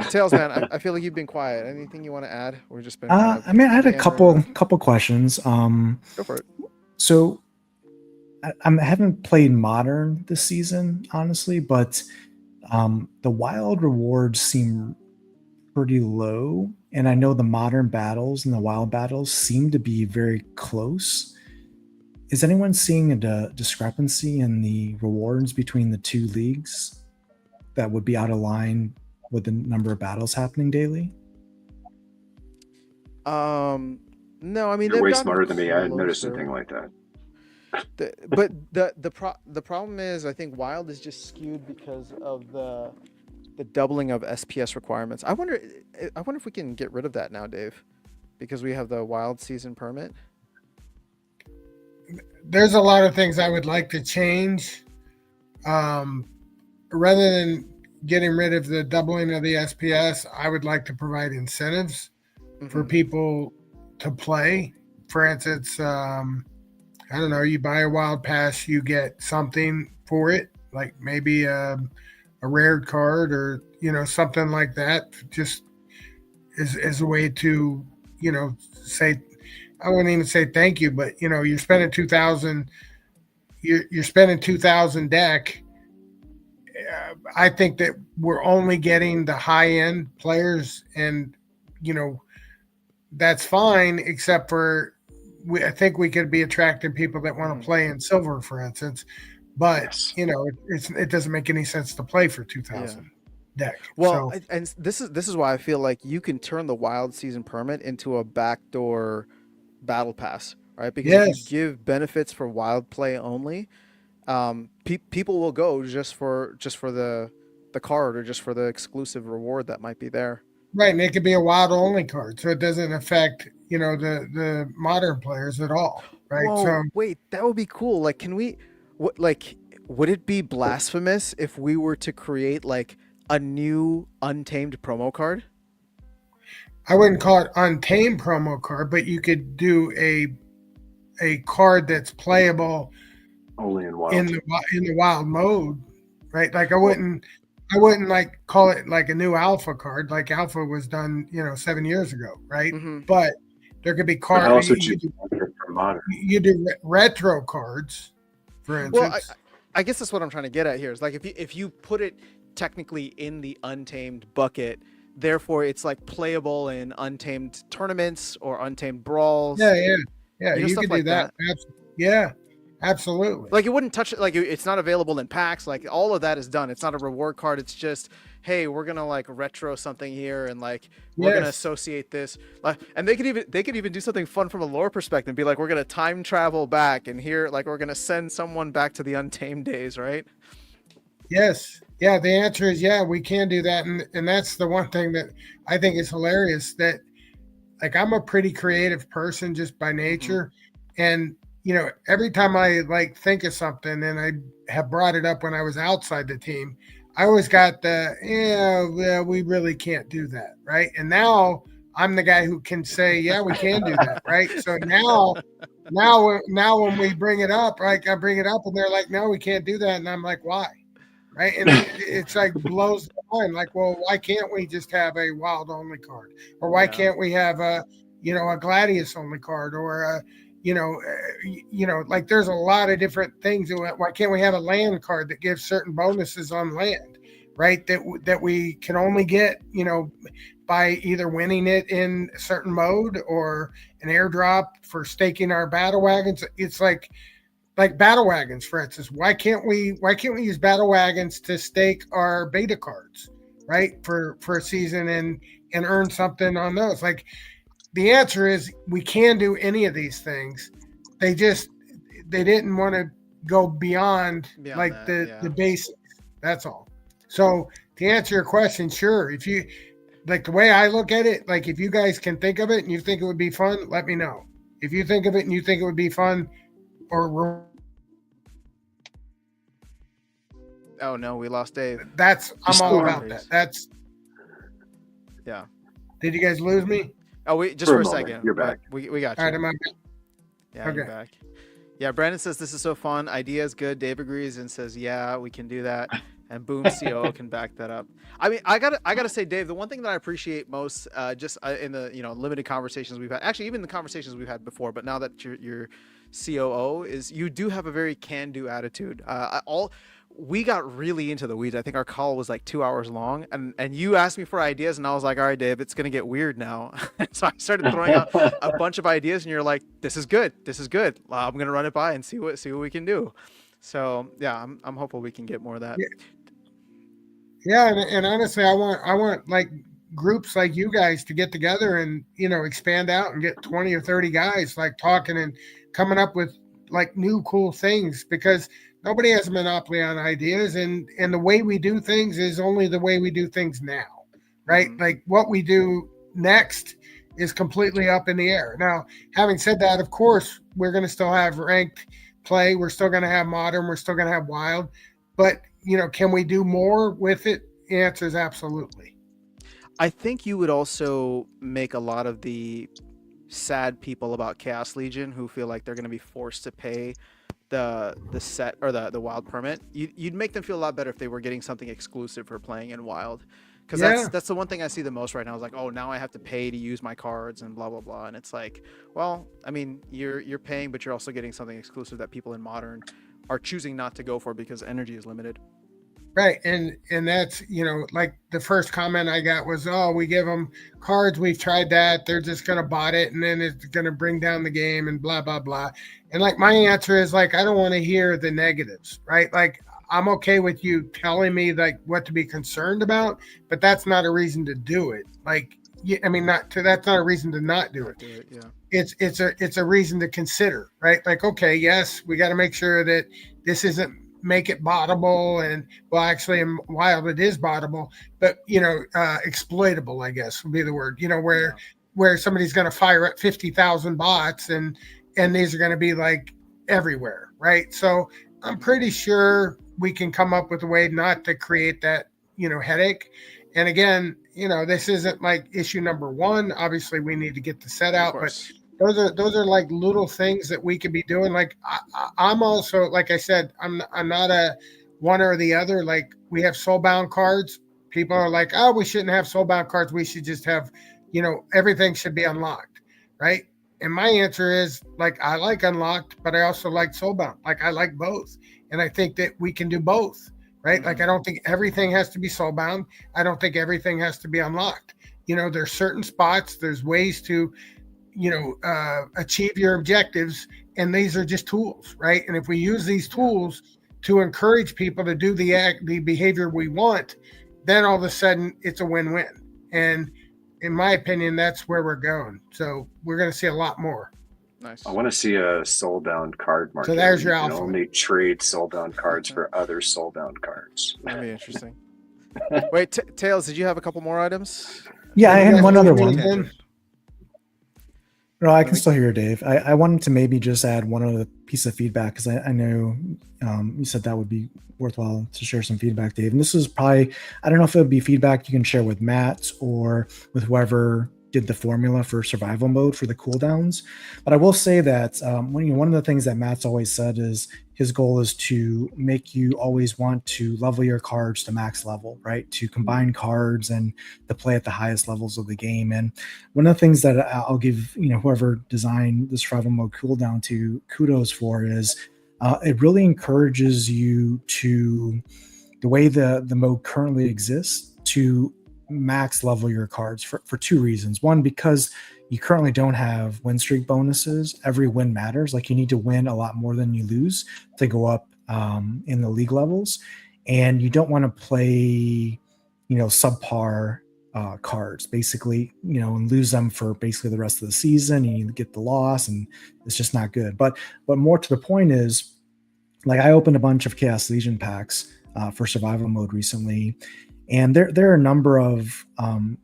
Tails, man, I feel like you've been quiet. Anything you want to add? Or just been kind of I mean, I had a meandering? couple questions. Go for it. So I haven't played Modern this season, honestly, but the wild rewards seem pretty low, and I know the Modern battles and the wild battles seem to be very close. Is anyone seeing a discrepancy in the rewards between the two leagues that would be out of line with the number of battles happening daily? No, I mean You're way they've gotten smarter than me. I hadn't noticed closer. anything like that. But the problem is I think Wild is just skewed because of the doubling of SPS requirements. I wonder if we can get rid of that now, Dave, because we have the Wild season permit. There's a lot of things I would like to change. Rather than getting rid of the doubling of the SPS, I would like to provide incentives for people to play. For instance, I don't know, you buy a wild pass, you get something for it, like maybe a rare card or, something like that, just as a way to, say, I wouldn't even say thank you, but you're spending 2,000, you're spending 2,000 deck. I think that we're only getting the high end players, and that's fine, except for I think we could be attracting people that want to play in silver, for instance. But Yes. it doesn't make any sense to play for 2,000 deck. Well, So, and this is why I feel like you can turn the Wild season permit into a backdoor battle pass, right? Because if you give benefits for Wild play only, people will go just for the card or just for the exclusive reward that might be there. right, and it could be a wild only card, so it doesn't affect the modern players at all, right? Whoa, So wait, that would be cool. Like, can we? Would it be blasphemous if we were to create like a new untamed promo card? I wouldn't call it untamed promo card, but you could do a card that's playable Only in wild. in the wild mode, right? Like I Well, wouldn't like call it like a new alpha card, like alpha was done, 7 years ago, right? hmm But there could be But how else cards would you for modern? you do retro cards, for well, instance. I guess that's what I'm trying to get at here. Is like if you put it technically in the untamed bucket, therefore it's like playable in untamed tournaments or untamed brawls, Yeah, yeah, yeah. You stuff could do like that. that. Yeah, absolutely. Like it wouldn't touch it. Like it's not available in packs. Like all of that is done. It's not a reward card. It's just, hey, we're gonna like retro something here, and like we're gonna Yes, associate this. Like, and they could even do something fun from a lore perspective. And be like, we're gonna time travel back, and here, like we're gonna send someone back to the Untamed days, right? yes, yeah. The answer is yeah. We can do that, and that's the one thing that I think is hilarious. That like I'm a pretty creative person just by Mm-hmm. nature, and every time I like think of something, and I have brought it up when I was outside the team, I always got the yeah, we really can't do that, right? And now I'm the guy who can say yeah, we can do that, right? So now when we bring it up, like I bring it up, and they're like, no, we can't do that, and I'm like, why? Right? And it's like blows the mind. Like, well, why can't we just have a wild only card, or why Yeah. can't we have a gladius only card, or like there's a lot of different things. Why can't we have a land card that gives certain bonuses on land, right? That we can only get, by either winning it in a certain mode or an airdrop for staking our battle wagons. It's like battle wagons, for instance. Why can't we use battle wagons to stake our beta cards, right? For a season and earn something on those. Like the answer is we can do any of these things. They didn't want to go beyond Beyond like that, the yeah. basics. That's all. So to answer your question, sure. If you like the way I look at it, like if you guys can think of it and you think it would be fun, let me know. If you think of it and you think it would be fun, or Oh no, we lost Dave. I'm all about that. Yeah. Did you guys lose me? Oh, we just For for a a moment, second. you're but back. We got All right, you. am I Yeah, you're okay? back. Yeah, Brandon says this is so fun. Idea is good. Dave agrees and says, yeah, we can do that. And boom, CO can back that up. I mean, I gotta say, Dave, the one thing that I appreciate most, just in the limited conversations we've had, actually even the conversations we've had before, but now that you're COO, is you do have a very can-do attitude. We got really into the weeds. I think our call was like 2 hours long, and you asked me for ideas, and I was like, all right, Dave, it's gonna get weird now. So I started throwing out a bunch of ideas, and you're like, this is good. This is good. I'm gonna run it by and see what we can do. So yeah, I'm hopeful we can get more of that. Yeah, and honestly, I want like groups like you guys to get together and expand out and get 20 or 30 guys like talking and coming up with like new cool things, because nobody has a monopoly on ideas, and the way we do things is only the way we do things now, right? Mhm. Like what we do next is completely up in the air. Now, having said that, of course, we're going to still have ranked play, we're still going to have modern, we're still going to have wild, but can we do more with it? The answer is absolutely. I think you would also make a lot of the sad people about Chaos Legion who feel like they're going to be forced to pay the set or the wild permit. You'd make them feel a lot better if they were getting something exclusive for playing in wild, because Yeah, that's the one thing I see the most right now is like, oh, now I have to pay to use my cards and blah blah blah. And it's like, well, I mean, you're paying, but you're also getting something exclusive that people in modern are choosing not to go for because energy is limited. right. And that's like the first comment I got was, oh, we give them cards, we've tried that, they're just gonna bot it, and then it's gonna bring down the game and blah blah blah. And like my answer is like, I don't want to hear the negatives, right? Like I'm okay with you telling me like what to be concerned about, but that's not a reason to do it. Like I mean, that's not a reason to not do Not it. do it, yeah. It's a reason to consider, right? Like, okay, yes, we got to make sure that this isn't make it bottable, and well, actually, in wild it is bottable, but exploitable, I guess would be the word. Yeah. Where somebody's going to fire up 50,000 bots, and these are going to be like everywhere, right? So I'm pretty sure we can come up with a way not to create that headache. And again, this isn't like issue number one. Obviously, we need to get the set out, but course. those are like little things that we could be doing. Like I'm also, like I said, I'm not a one or the other. Like we have soulbound cards. People are like, oh, we shouldn't have soulbound cards. We should just have, everything should be unlocked, right? And my answer is like I like unlocked, but I also like soulbound. Like I like both, and I think that we can do both, right? Like I don't think everything has to be soulbound. I don't think everything has to be unlocked. There's certain spots. There's ways to achieve your objectives, and these are just tools, right? And if we use these tools to encourage people to do the behavior we want, then all of a sudden it's a win-win. And in my opinion, that's where we're going. So we're going to see a lot more. Nice. I want to see a soulbound card market. So there's your you can alpha. only trade soulbound cards for other soulbound cards. That'd be interesting. Wait, Tails, did you have a couple more items? Yeah, I had one other one. Tangent. No, I can still hear you, Dave. I wanted to maybe just add one other piece of feedback because I know you said that would be worthwhile to share some feedback, Dave. And this is probably, I don't know if it would be feedback you can share with Matt or with whoever did the formula for survival mode for the cooldowns. But I will say that one of the things that Matt's always said is his goal is to make you always want to level your cards to max level, right? To combine cards and to play at the highest levels of the game. And one of the things that I'll give whoever designed the survival mode cooldown to kudos for is it really encourages you to, the way the mode currently exists, to max level your cards for two reasons. One, because you currently don't have win streak bonuses. Every win matters. Like you need to win a lot more than you lose to go up in the league levels. And you don't want to play, subpar cards basically, and lose them for basically the rest of the season, and you get the loss, and it's just not good. But more to the point is, like I opened a bunch of Chaos Legion packs for survival mode recently. And there are a number of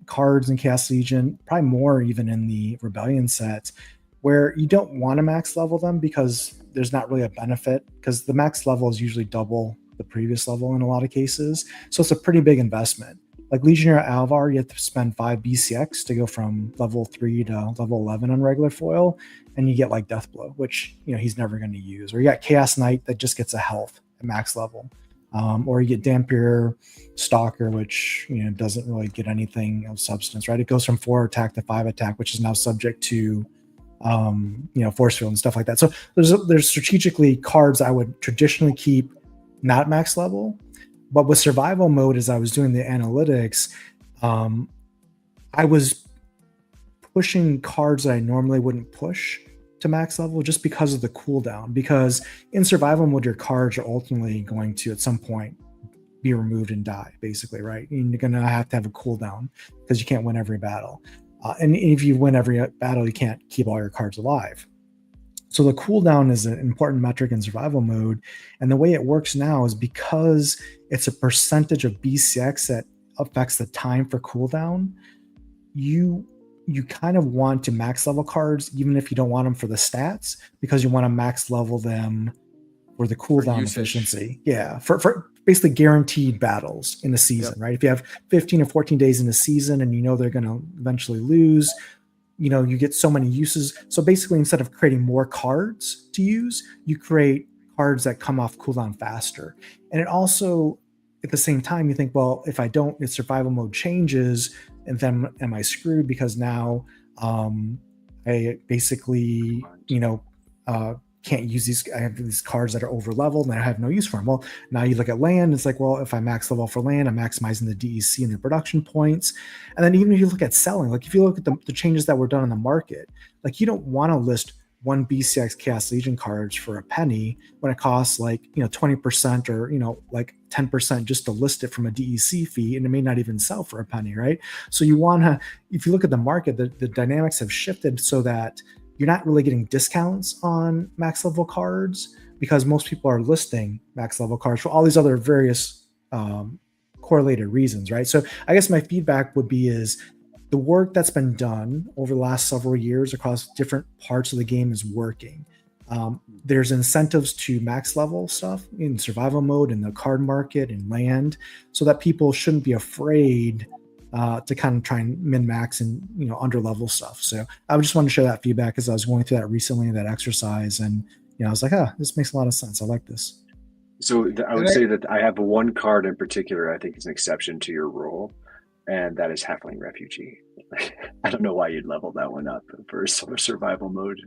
cards in Chaos Legion, probably more even in the Rebellion set, where you don't want to max level them because there's not really a benefit, because the max level is usually double the previous level in a lot of cases. So it's a pretty big investment. Like Legionnaire Alvar, you have to spend 5 BCX to go from level 3 to level 11 on regular foil, and you get like Deathblow, which he's never going to use. Or you got Chaos Knight that just gets a health at max level. Or you get Dampier Stalker, which doesn't really get anything of substance, right? It goes from 4 attack to 5 attack, which is now subject to force field and stuff like that. So there's strategically cards I would traditionally keep not max level, but with survival mode, as I was doing the analytics, I was pushing cards that I normally wouldn't push to max level just because of the cooldown. Because in survival mode, your cards are ultimately going to at some point be removed and die, basically, right? And you're going to have a cooldown because you can't win every battle. And if you win every battle, you can't keep all your cards alive. So the cooldown is an important metric in survival mode. And the way it works now is because it's a percentage of BCX that affects the time for cooldown, you kind of want to max level cards, even if you don't want them for the stats, because you want to max level them for the cooldown efficiency. Yeah, for basically guaranteed battles in the season, right? If you have 15 or 14 days in the season and they're going to eventually lose, you get so many uses. So basically, instead of creating more cards to use, you create cards that come off cooldown faster. And it also, at the same time, you think, well, if survival mode changes, and then am I screwed because now I basically, can't use these. I have these cards that are over leveled and I have no use for them. Well, now you look at land, it's like, well, if I max level for land, I'm maximizing the DEC and the production points. And then even if you look at selling, like if you look at the changes that were done in the market, like you don't want to list one BCX Chaos Legion cards for a penny when it costs like 20% or like 10% just to list it from a DEC fee, and it may not even sell for a penny, right? So you want to, if you look at the market, the dynamics have shifted so that you're not really getting discounts on max level cards because most people are listing max level cards for all these other various correlated reasons, right? So I guess my feedback would be is the work that's been done over the last several years across different parts of the game is working. There's incentives to max level stuff in survival mode, in the card market, in land, so that people shouldn't be afraid to kind of try and min max and under level stuff. So I just wanted to share that feedback as I was going through that recently, that exercise, and I was like, this makes a lot of sense. I like this. So I would say that I have one card in particular I think is an exception to your rule, and that is Halfling Refugee. I don't know why you'd level that one up for survival mode.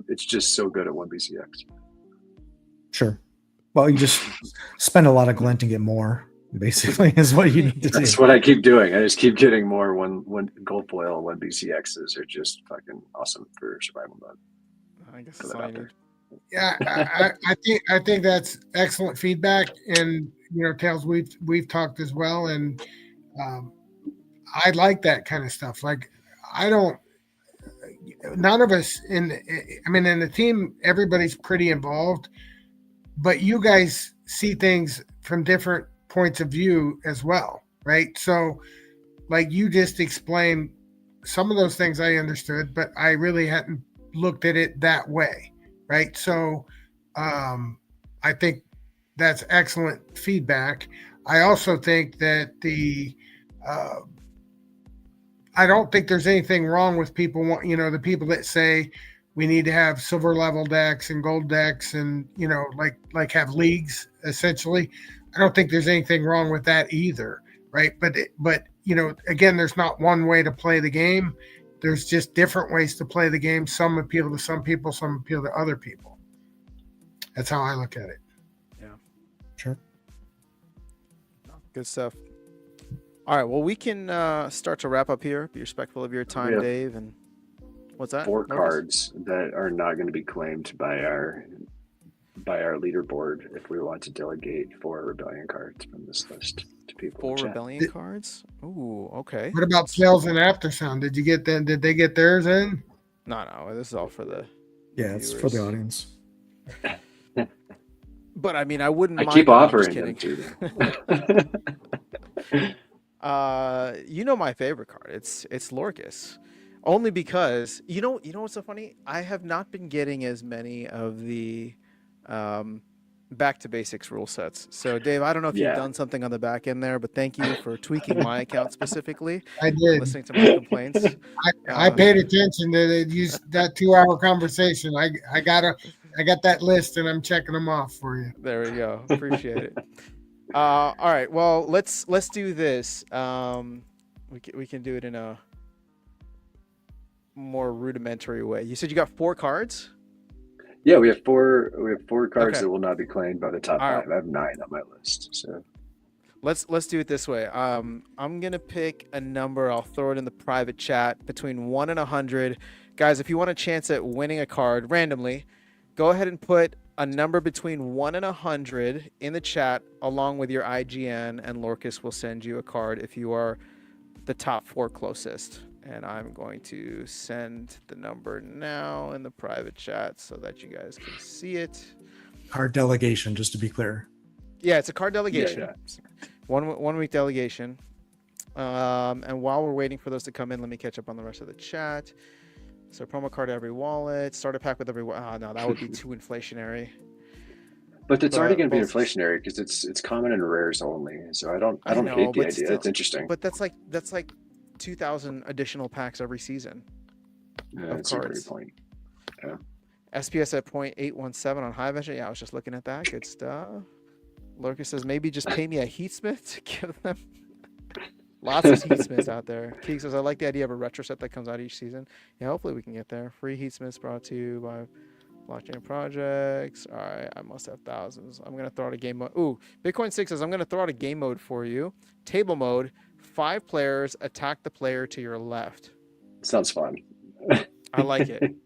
It's just so good at 1BCX. Sure. Well, you just spend a lot of glint and get more, basically, is what you need to do. That's what I keep doing. I just keep getting more when gold foil 1BCXs are just fucking awesome for survival mode. I guess that's all I need. Yeah, I think that's excellent feedback, and Tails, we've talked as well, and I like that kind of stuff. Like, none of us in the team, everybody's pretty involved, but you guys see things from different points of view as well, right? So, like, you just explained some of those things I understood, but I really hadn't looked at it that way, right? So, I think that's excellent feedback. I also think that I don't think there's anything wrong with people the people that say we need to have silver level decks and gold decks and like have leagues essentially. I don't think there's anything wrong with that either, right? But again, there's not one way to play the game. There's just different ways to play the game. Some appeal to some people, some appeal to other people. That's how I look at it. Yeah. Sure. Good stuff. All right. Well, we can start to wrap up here. Be respectful of your time, Dave. And what's that? 4 cards that are not going to be claimed by our leaderboard if we want to delegate 4 rebellion cards from this list to people. 4 rebellion cards? Ooh, okay. What about Sales and Aftersound? Did you get them? Did they get theirs in? No. This is all for the it's for the audience. But I mean, I wouldn't. I mind keep them, offering I'm them to them. My favorite card. It's Lorcus. Only because you know what's so funny? I have not been getting as many of the back to basics rule sets. So Dave, I don't know if you've done something on the back end there, but thank you for tweaking my account specifically. I did. Listening to my complaints. I paid attention to that 2-hour conversation. I got that list and I'm checking them off for you. There we go. Appreciate it. All right. Well, let's do this. We can do it in a more rudimentary way. You said you got 4 cards? Yeah, we have 4 cards that will not be claimed by the top 5. I have 9 on my list. So let's do it this way. I'm gonna pick a number. I'll throw it in the private chat between 1 and 100. Guys, if you want a chance at winning a card randomly, go ahead and put a number between 1 and 100 in the chat along with your IGN, and Lorcus will send you a card if you are the top 4 closest. And I'm going to send the number now in the private chat so that you guys can see it. Card delegation, just to be clear. Yeah, it's a card delegation. Yeah. 1 week delegation. And while we're waiting for those to come in, let me catch up on the rest of the chat. So promo card every wallet, starter pack with every wallet. No, that would be too inflationary. But it's already going to be inflationary because it's common and rares only. So I don't hate the idea. It's interesting. But that's like 2,000 additional packs every season. Yeah, that's a great point. Yeah. SPS at 0.817 on High Vision. Yeah, I was just looking at that. Good stuff. Lorcus says maybe just pay me a Heatsmith to give them. Lots of Heatsmiths out there. Keeg says I like the idea of a retro set that comes out each season. Yeah, hopefully we can get there. Free Heatsmiths brought to you by Blockchain Projects. All right, I must have thousands. I'm gonna throw out a game mode. Ooh, Bitcoin 6 says I'm gonna throw out a game mode for you. Table mode. 5 players attack the player to your left. Sounds fun. I like it.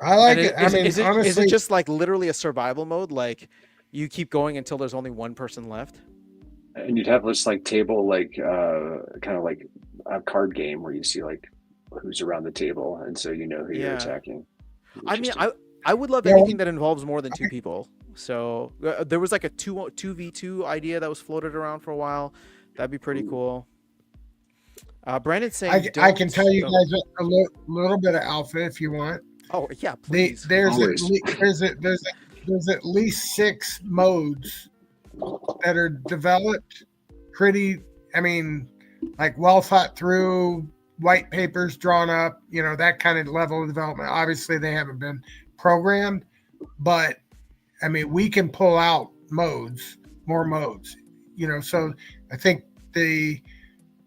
I like it. Honestly, is it just like literally a survival mode? Like you keep going until there's only 1 person left? And you'd have this like table, like kind of like a card game where you see like who's around the table, and so you know who you're attacking. I mean, I would love anything that involves more than 2 people. So there was like a 2v2 idea that was floated around for a while. That'd be pretty cool. Brandon's saying I can tell you guys a little bit of alpha if you want. Oh yeah, please. There's at least 6 modes that are developed pretty, I mean, like well thought through, white papers drawn up, that kind of level of development. Obviously, they haven't been programmed, but I mean, we can pull out more modes, So I think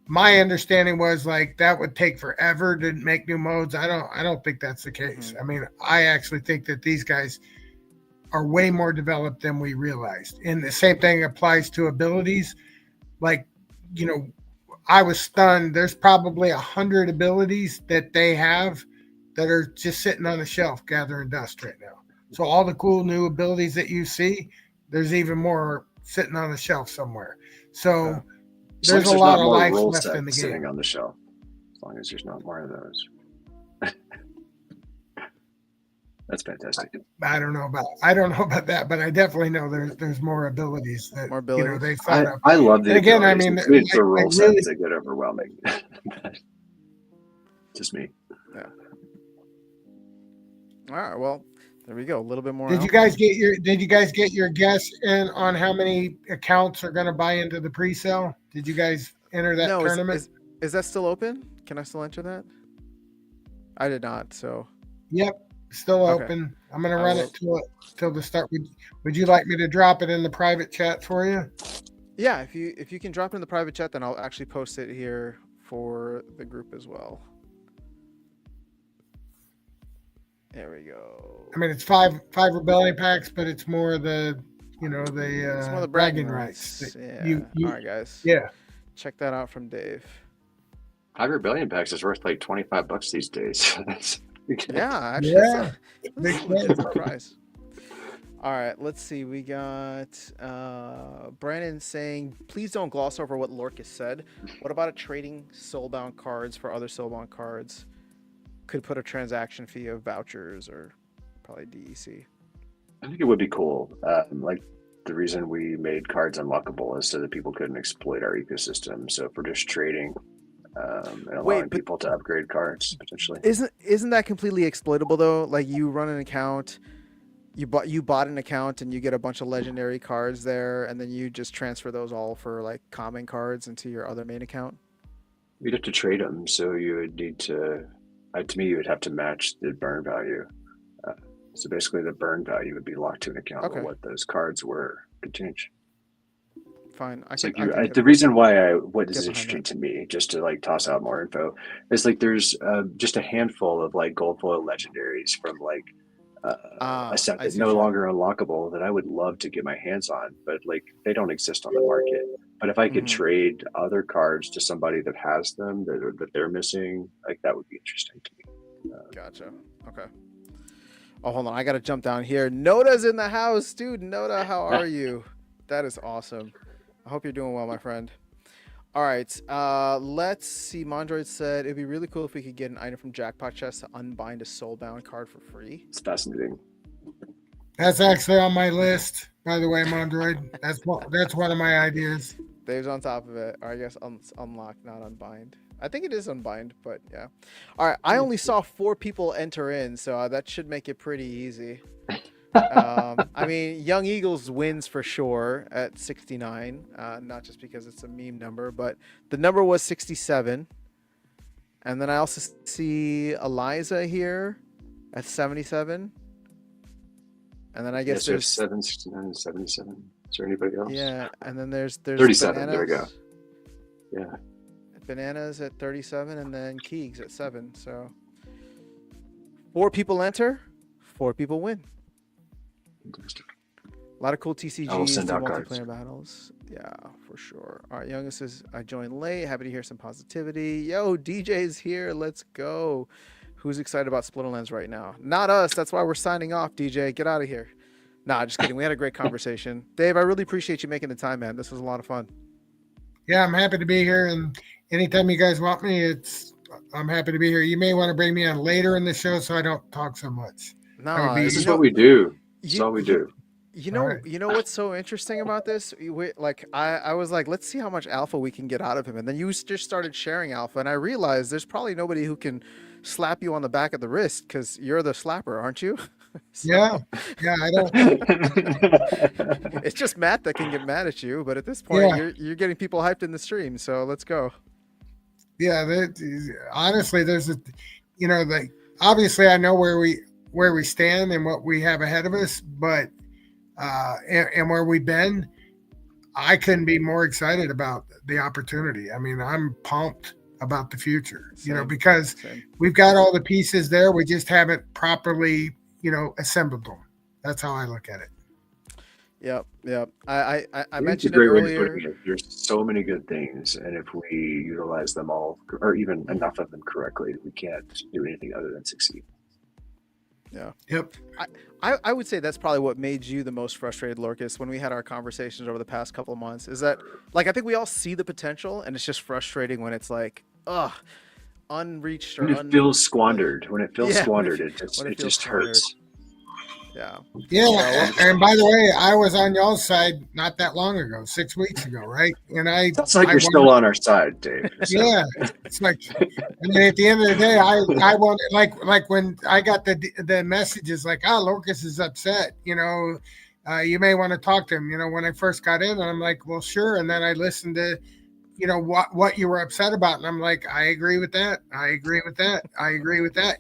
my understanding was like that would take forever to make new modes. I don't think that's the case. I mean, I actually think that these guys are way more developed than we realized. And the same thing applies to abilities. Like, I was stunned. There's probably 100 abilities that they have that are just sitting on the shelf gathering dust right now. So all the cool new abilities that you see, there's even more sitting on the shelf somewhere. So there's a lot of life left in the game. Sitting on the shelf, as long as there's not more of those. That's fantastic. I don't know about that, but I definitely know there's more abilities that they thought of. I love the again. abilities. I mean, it's the role sets that get overwhelming. Just me. Yeah. All right. Well, there we go. A little bit more. Did you guys get your guess in on how many accounts are going to buy into the pre-sale? Did you guys enter that tournament? Is that still open? Can I still enter that? I did not. So. Yep. Still open. I'm going to run it till the start. Would you like me to drop it in the private chat for you? Yeah, if you can drop it in the private chat, then I'll actually post it here for the group as well. There we go. I mean, it's five rebellion packs, but it's more the it's more the bragging rights. Yeah. All right, guys. Yeah. Check that out from Dave. 5 rebellion packs is worth like $25 these days. Yeah, actually, that's a legit surprise. All right, let's see. We got Brandon saying, please don't gloss over what Lorcas said. What about trading soulbound cards for other soulbound cards? Could put a transaction fee of vouchers or probably DEC. I think it would be cool. Like the reason we made cards unlockable is so that people couldn't exploit our ecosystem. So if we're just trading and allowing people to upgrade cards potentially. Isn't that completely exploitable though? Like you run an account, you bought an account and you get a bunch of legendary cards there, and then you just transfer those all for like common cards into your other main account. You'd have to trade them, so you would need to. To me, you would have to match the burn value. So basically, the burn value would be locked to an account of what those cards were could change. Fine. The reason why what is interesting to me, just to like toss out more info, is like there's just a handful of like gold foil legendaries from like a set that's no longer unlockable that I would love to get my hands on, but like they don't exist on the market. But if I could trade other cards to somebody that has them that they're missing, like that would be interesting to me. Gotcha. Okay. Oh, hold on. I got to jump down here. Noda's in the house, dude. Noda, how are you? That is awesome. I hope you're doing well, my friend. All right. Let's see. Mondroid said it'd be really cool if we could get an item from Jackpot Chest to unbind a soulbound card for free. It's fascinating. That's actually on my list, by the way, Mondroid. That's one of my ideas. Dave's on top of it. Or I guess unlock, not unbind. I think it is unbind, but yeah. All right. I only saw 4 people enter in, so that should make it pretty easy. I mean, Young Eagles wins for sure at 69, not just because it's a meme number, but the number was 67. And then I also see Eliza here at 77. And then I guess there's 7, 69, 77. Is there anybody else? Yeah, and then there's 37. Bananas. There we go. Yeah. Bananas at 37, and then Keegs at 7. So 4 people enter, 4 people win. Fantastic. A lot of cool TCGs, multiplayer battles. Yeah, for sure. All right, Youngest says, I joined late. Happy to hear some positivity. Yo, DJ's here. Let's go. Who's excited about Splinterlands right now? Not us. That's why we're signing off, DJ. Get out of here. Nah, just kidding. We had a great conversation. Dave, I really appreciate you making the time, man. This was a lot of fun. Yeah, I'm happy to be here. And anytime you guys want me, I'm happy to be here. You may want to bring me on later in the show so I don't talk so much. No, this is what we do. That's all we do. You know what's so interesting about this? I was like, let's see how much alpha we can get out of him. And then you just started sharing alpha, and I realized there's probably nobody who can slap you on the back of the wrist because you're the slapper, aren't you? So, Yeah, yeah. I don't. it's just Matt that can get mad at you, but at this point, Yeah, you're getting people hyped in the stream. So let's go. yeah. Honestly, there's a, the obviously I know where we stand and what we have ahead of us, but and where we've been, I couldn't be more excited about the opportunity. I mean, I'm pumped about the future, Same. because Same. we've got all the pieces there. We just haven't properly, assembled them. That's how I look at it. Yep. Yep. I It's a mentioned it great way to earlier. put it. There's so many good things, and if we utilize them all, or even enough of them correctly, we can't do anything other than succeed. Yeah. Yep. I would say that's probably what made you the most frustrated, Lorcas, when we had our conversations over the past couple of months. Is that, like, I think we all see the potential, and it's just frustrating when it's like, ugh, unreached or When it feels squandered, when it feels Yeah, squandered, when it just when it it feels just hurts. Yeah. Yeah, and by the way, I was on y'all's side not that long ago, 6 weeks ago, right? And Sounds like I you're still wanted, on our side, Dave. So, yeah, it's like, I mean, at the end of the day, I want, like when I got the messages like, oh, Locust is upset, you may want to talk to him. When I first got in, and I'm like, well, sure. And then I listened to, what you were upset about, and I'm like, I agree with that. I agree with that. I agree with that.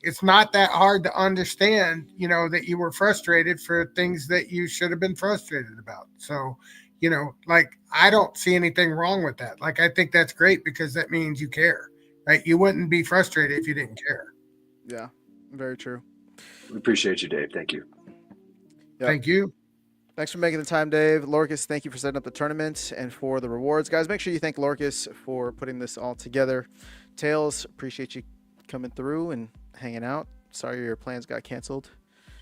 It's not that hard to understand, that you were frustrated for things that you should have been frustrated about. So, like, I don't see anything wrong with that. Like, I think that's great because that means you care, right? You wouldn't be frustrated if you didn't care. Yeah. Very true. we appreciate you, Dave. Thank you. Yep. Thank you. Thanks for making the time, Dave. Lorcas, thank you for setting up the tournament and for the rewards. Guys, make sure you thank Lorcas for putting this all together. Tails, appreciate you coming through and hanging out. Sorry your plans got canceled.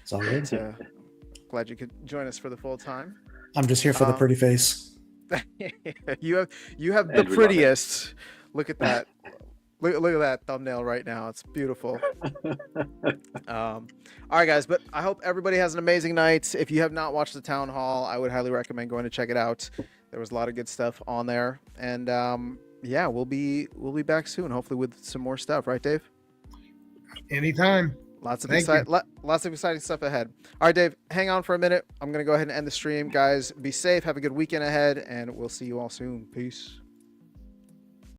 It's all good. But, glad you could join us for the full time. I'm just here for the pretty face. you have the And we love it. prettiest. Look at that. Look at that thumbnail right now. It's beautiful. All right, guys, but I hope everybody has an amazing night. If you have not watched the town hall, I would highly recommend going to check it out. There was a lot of good stuff on there, and yeah, we'll be back soon, hopefully with some more stuff, right, Dave? Anytime. Lots of Thank exciting stuff ahead. All right, Dave, hang on for a minute. I'm gonna go ahead and end the stream, guys. Be safe, have a good weekend ahead, and we'll see you all soon. Peace.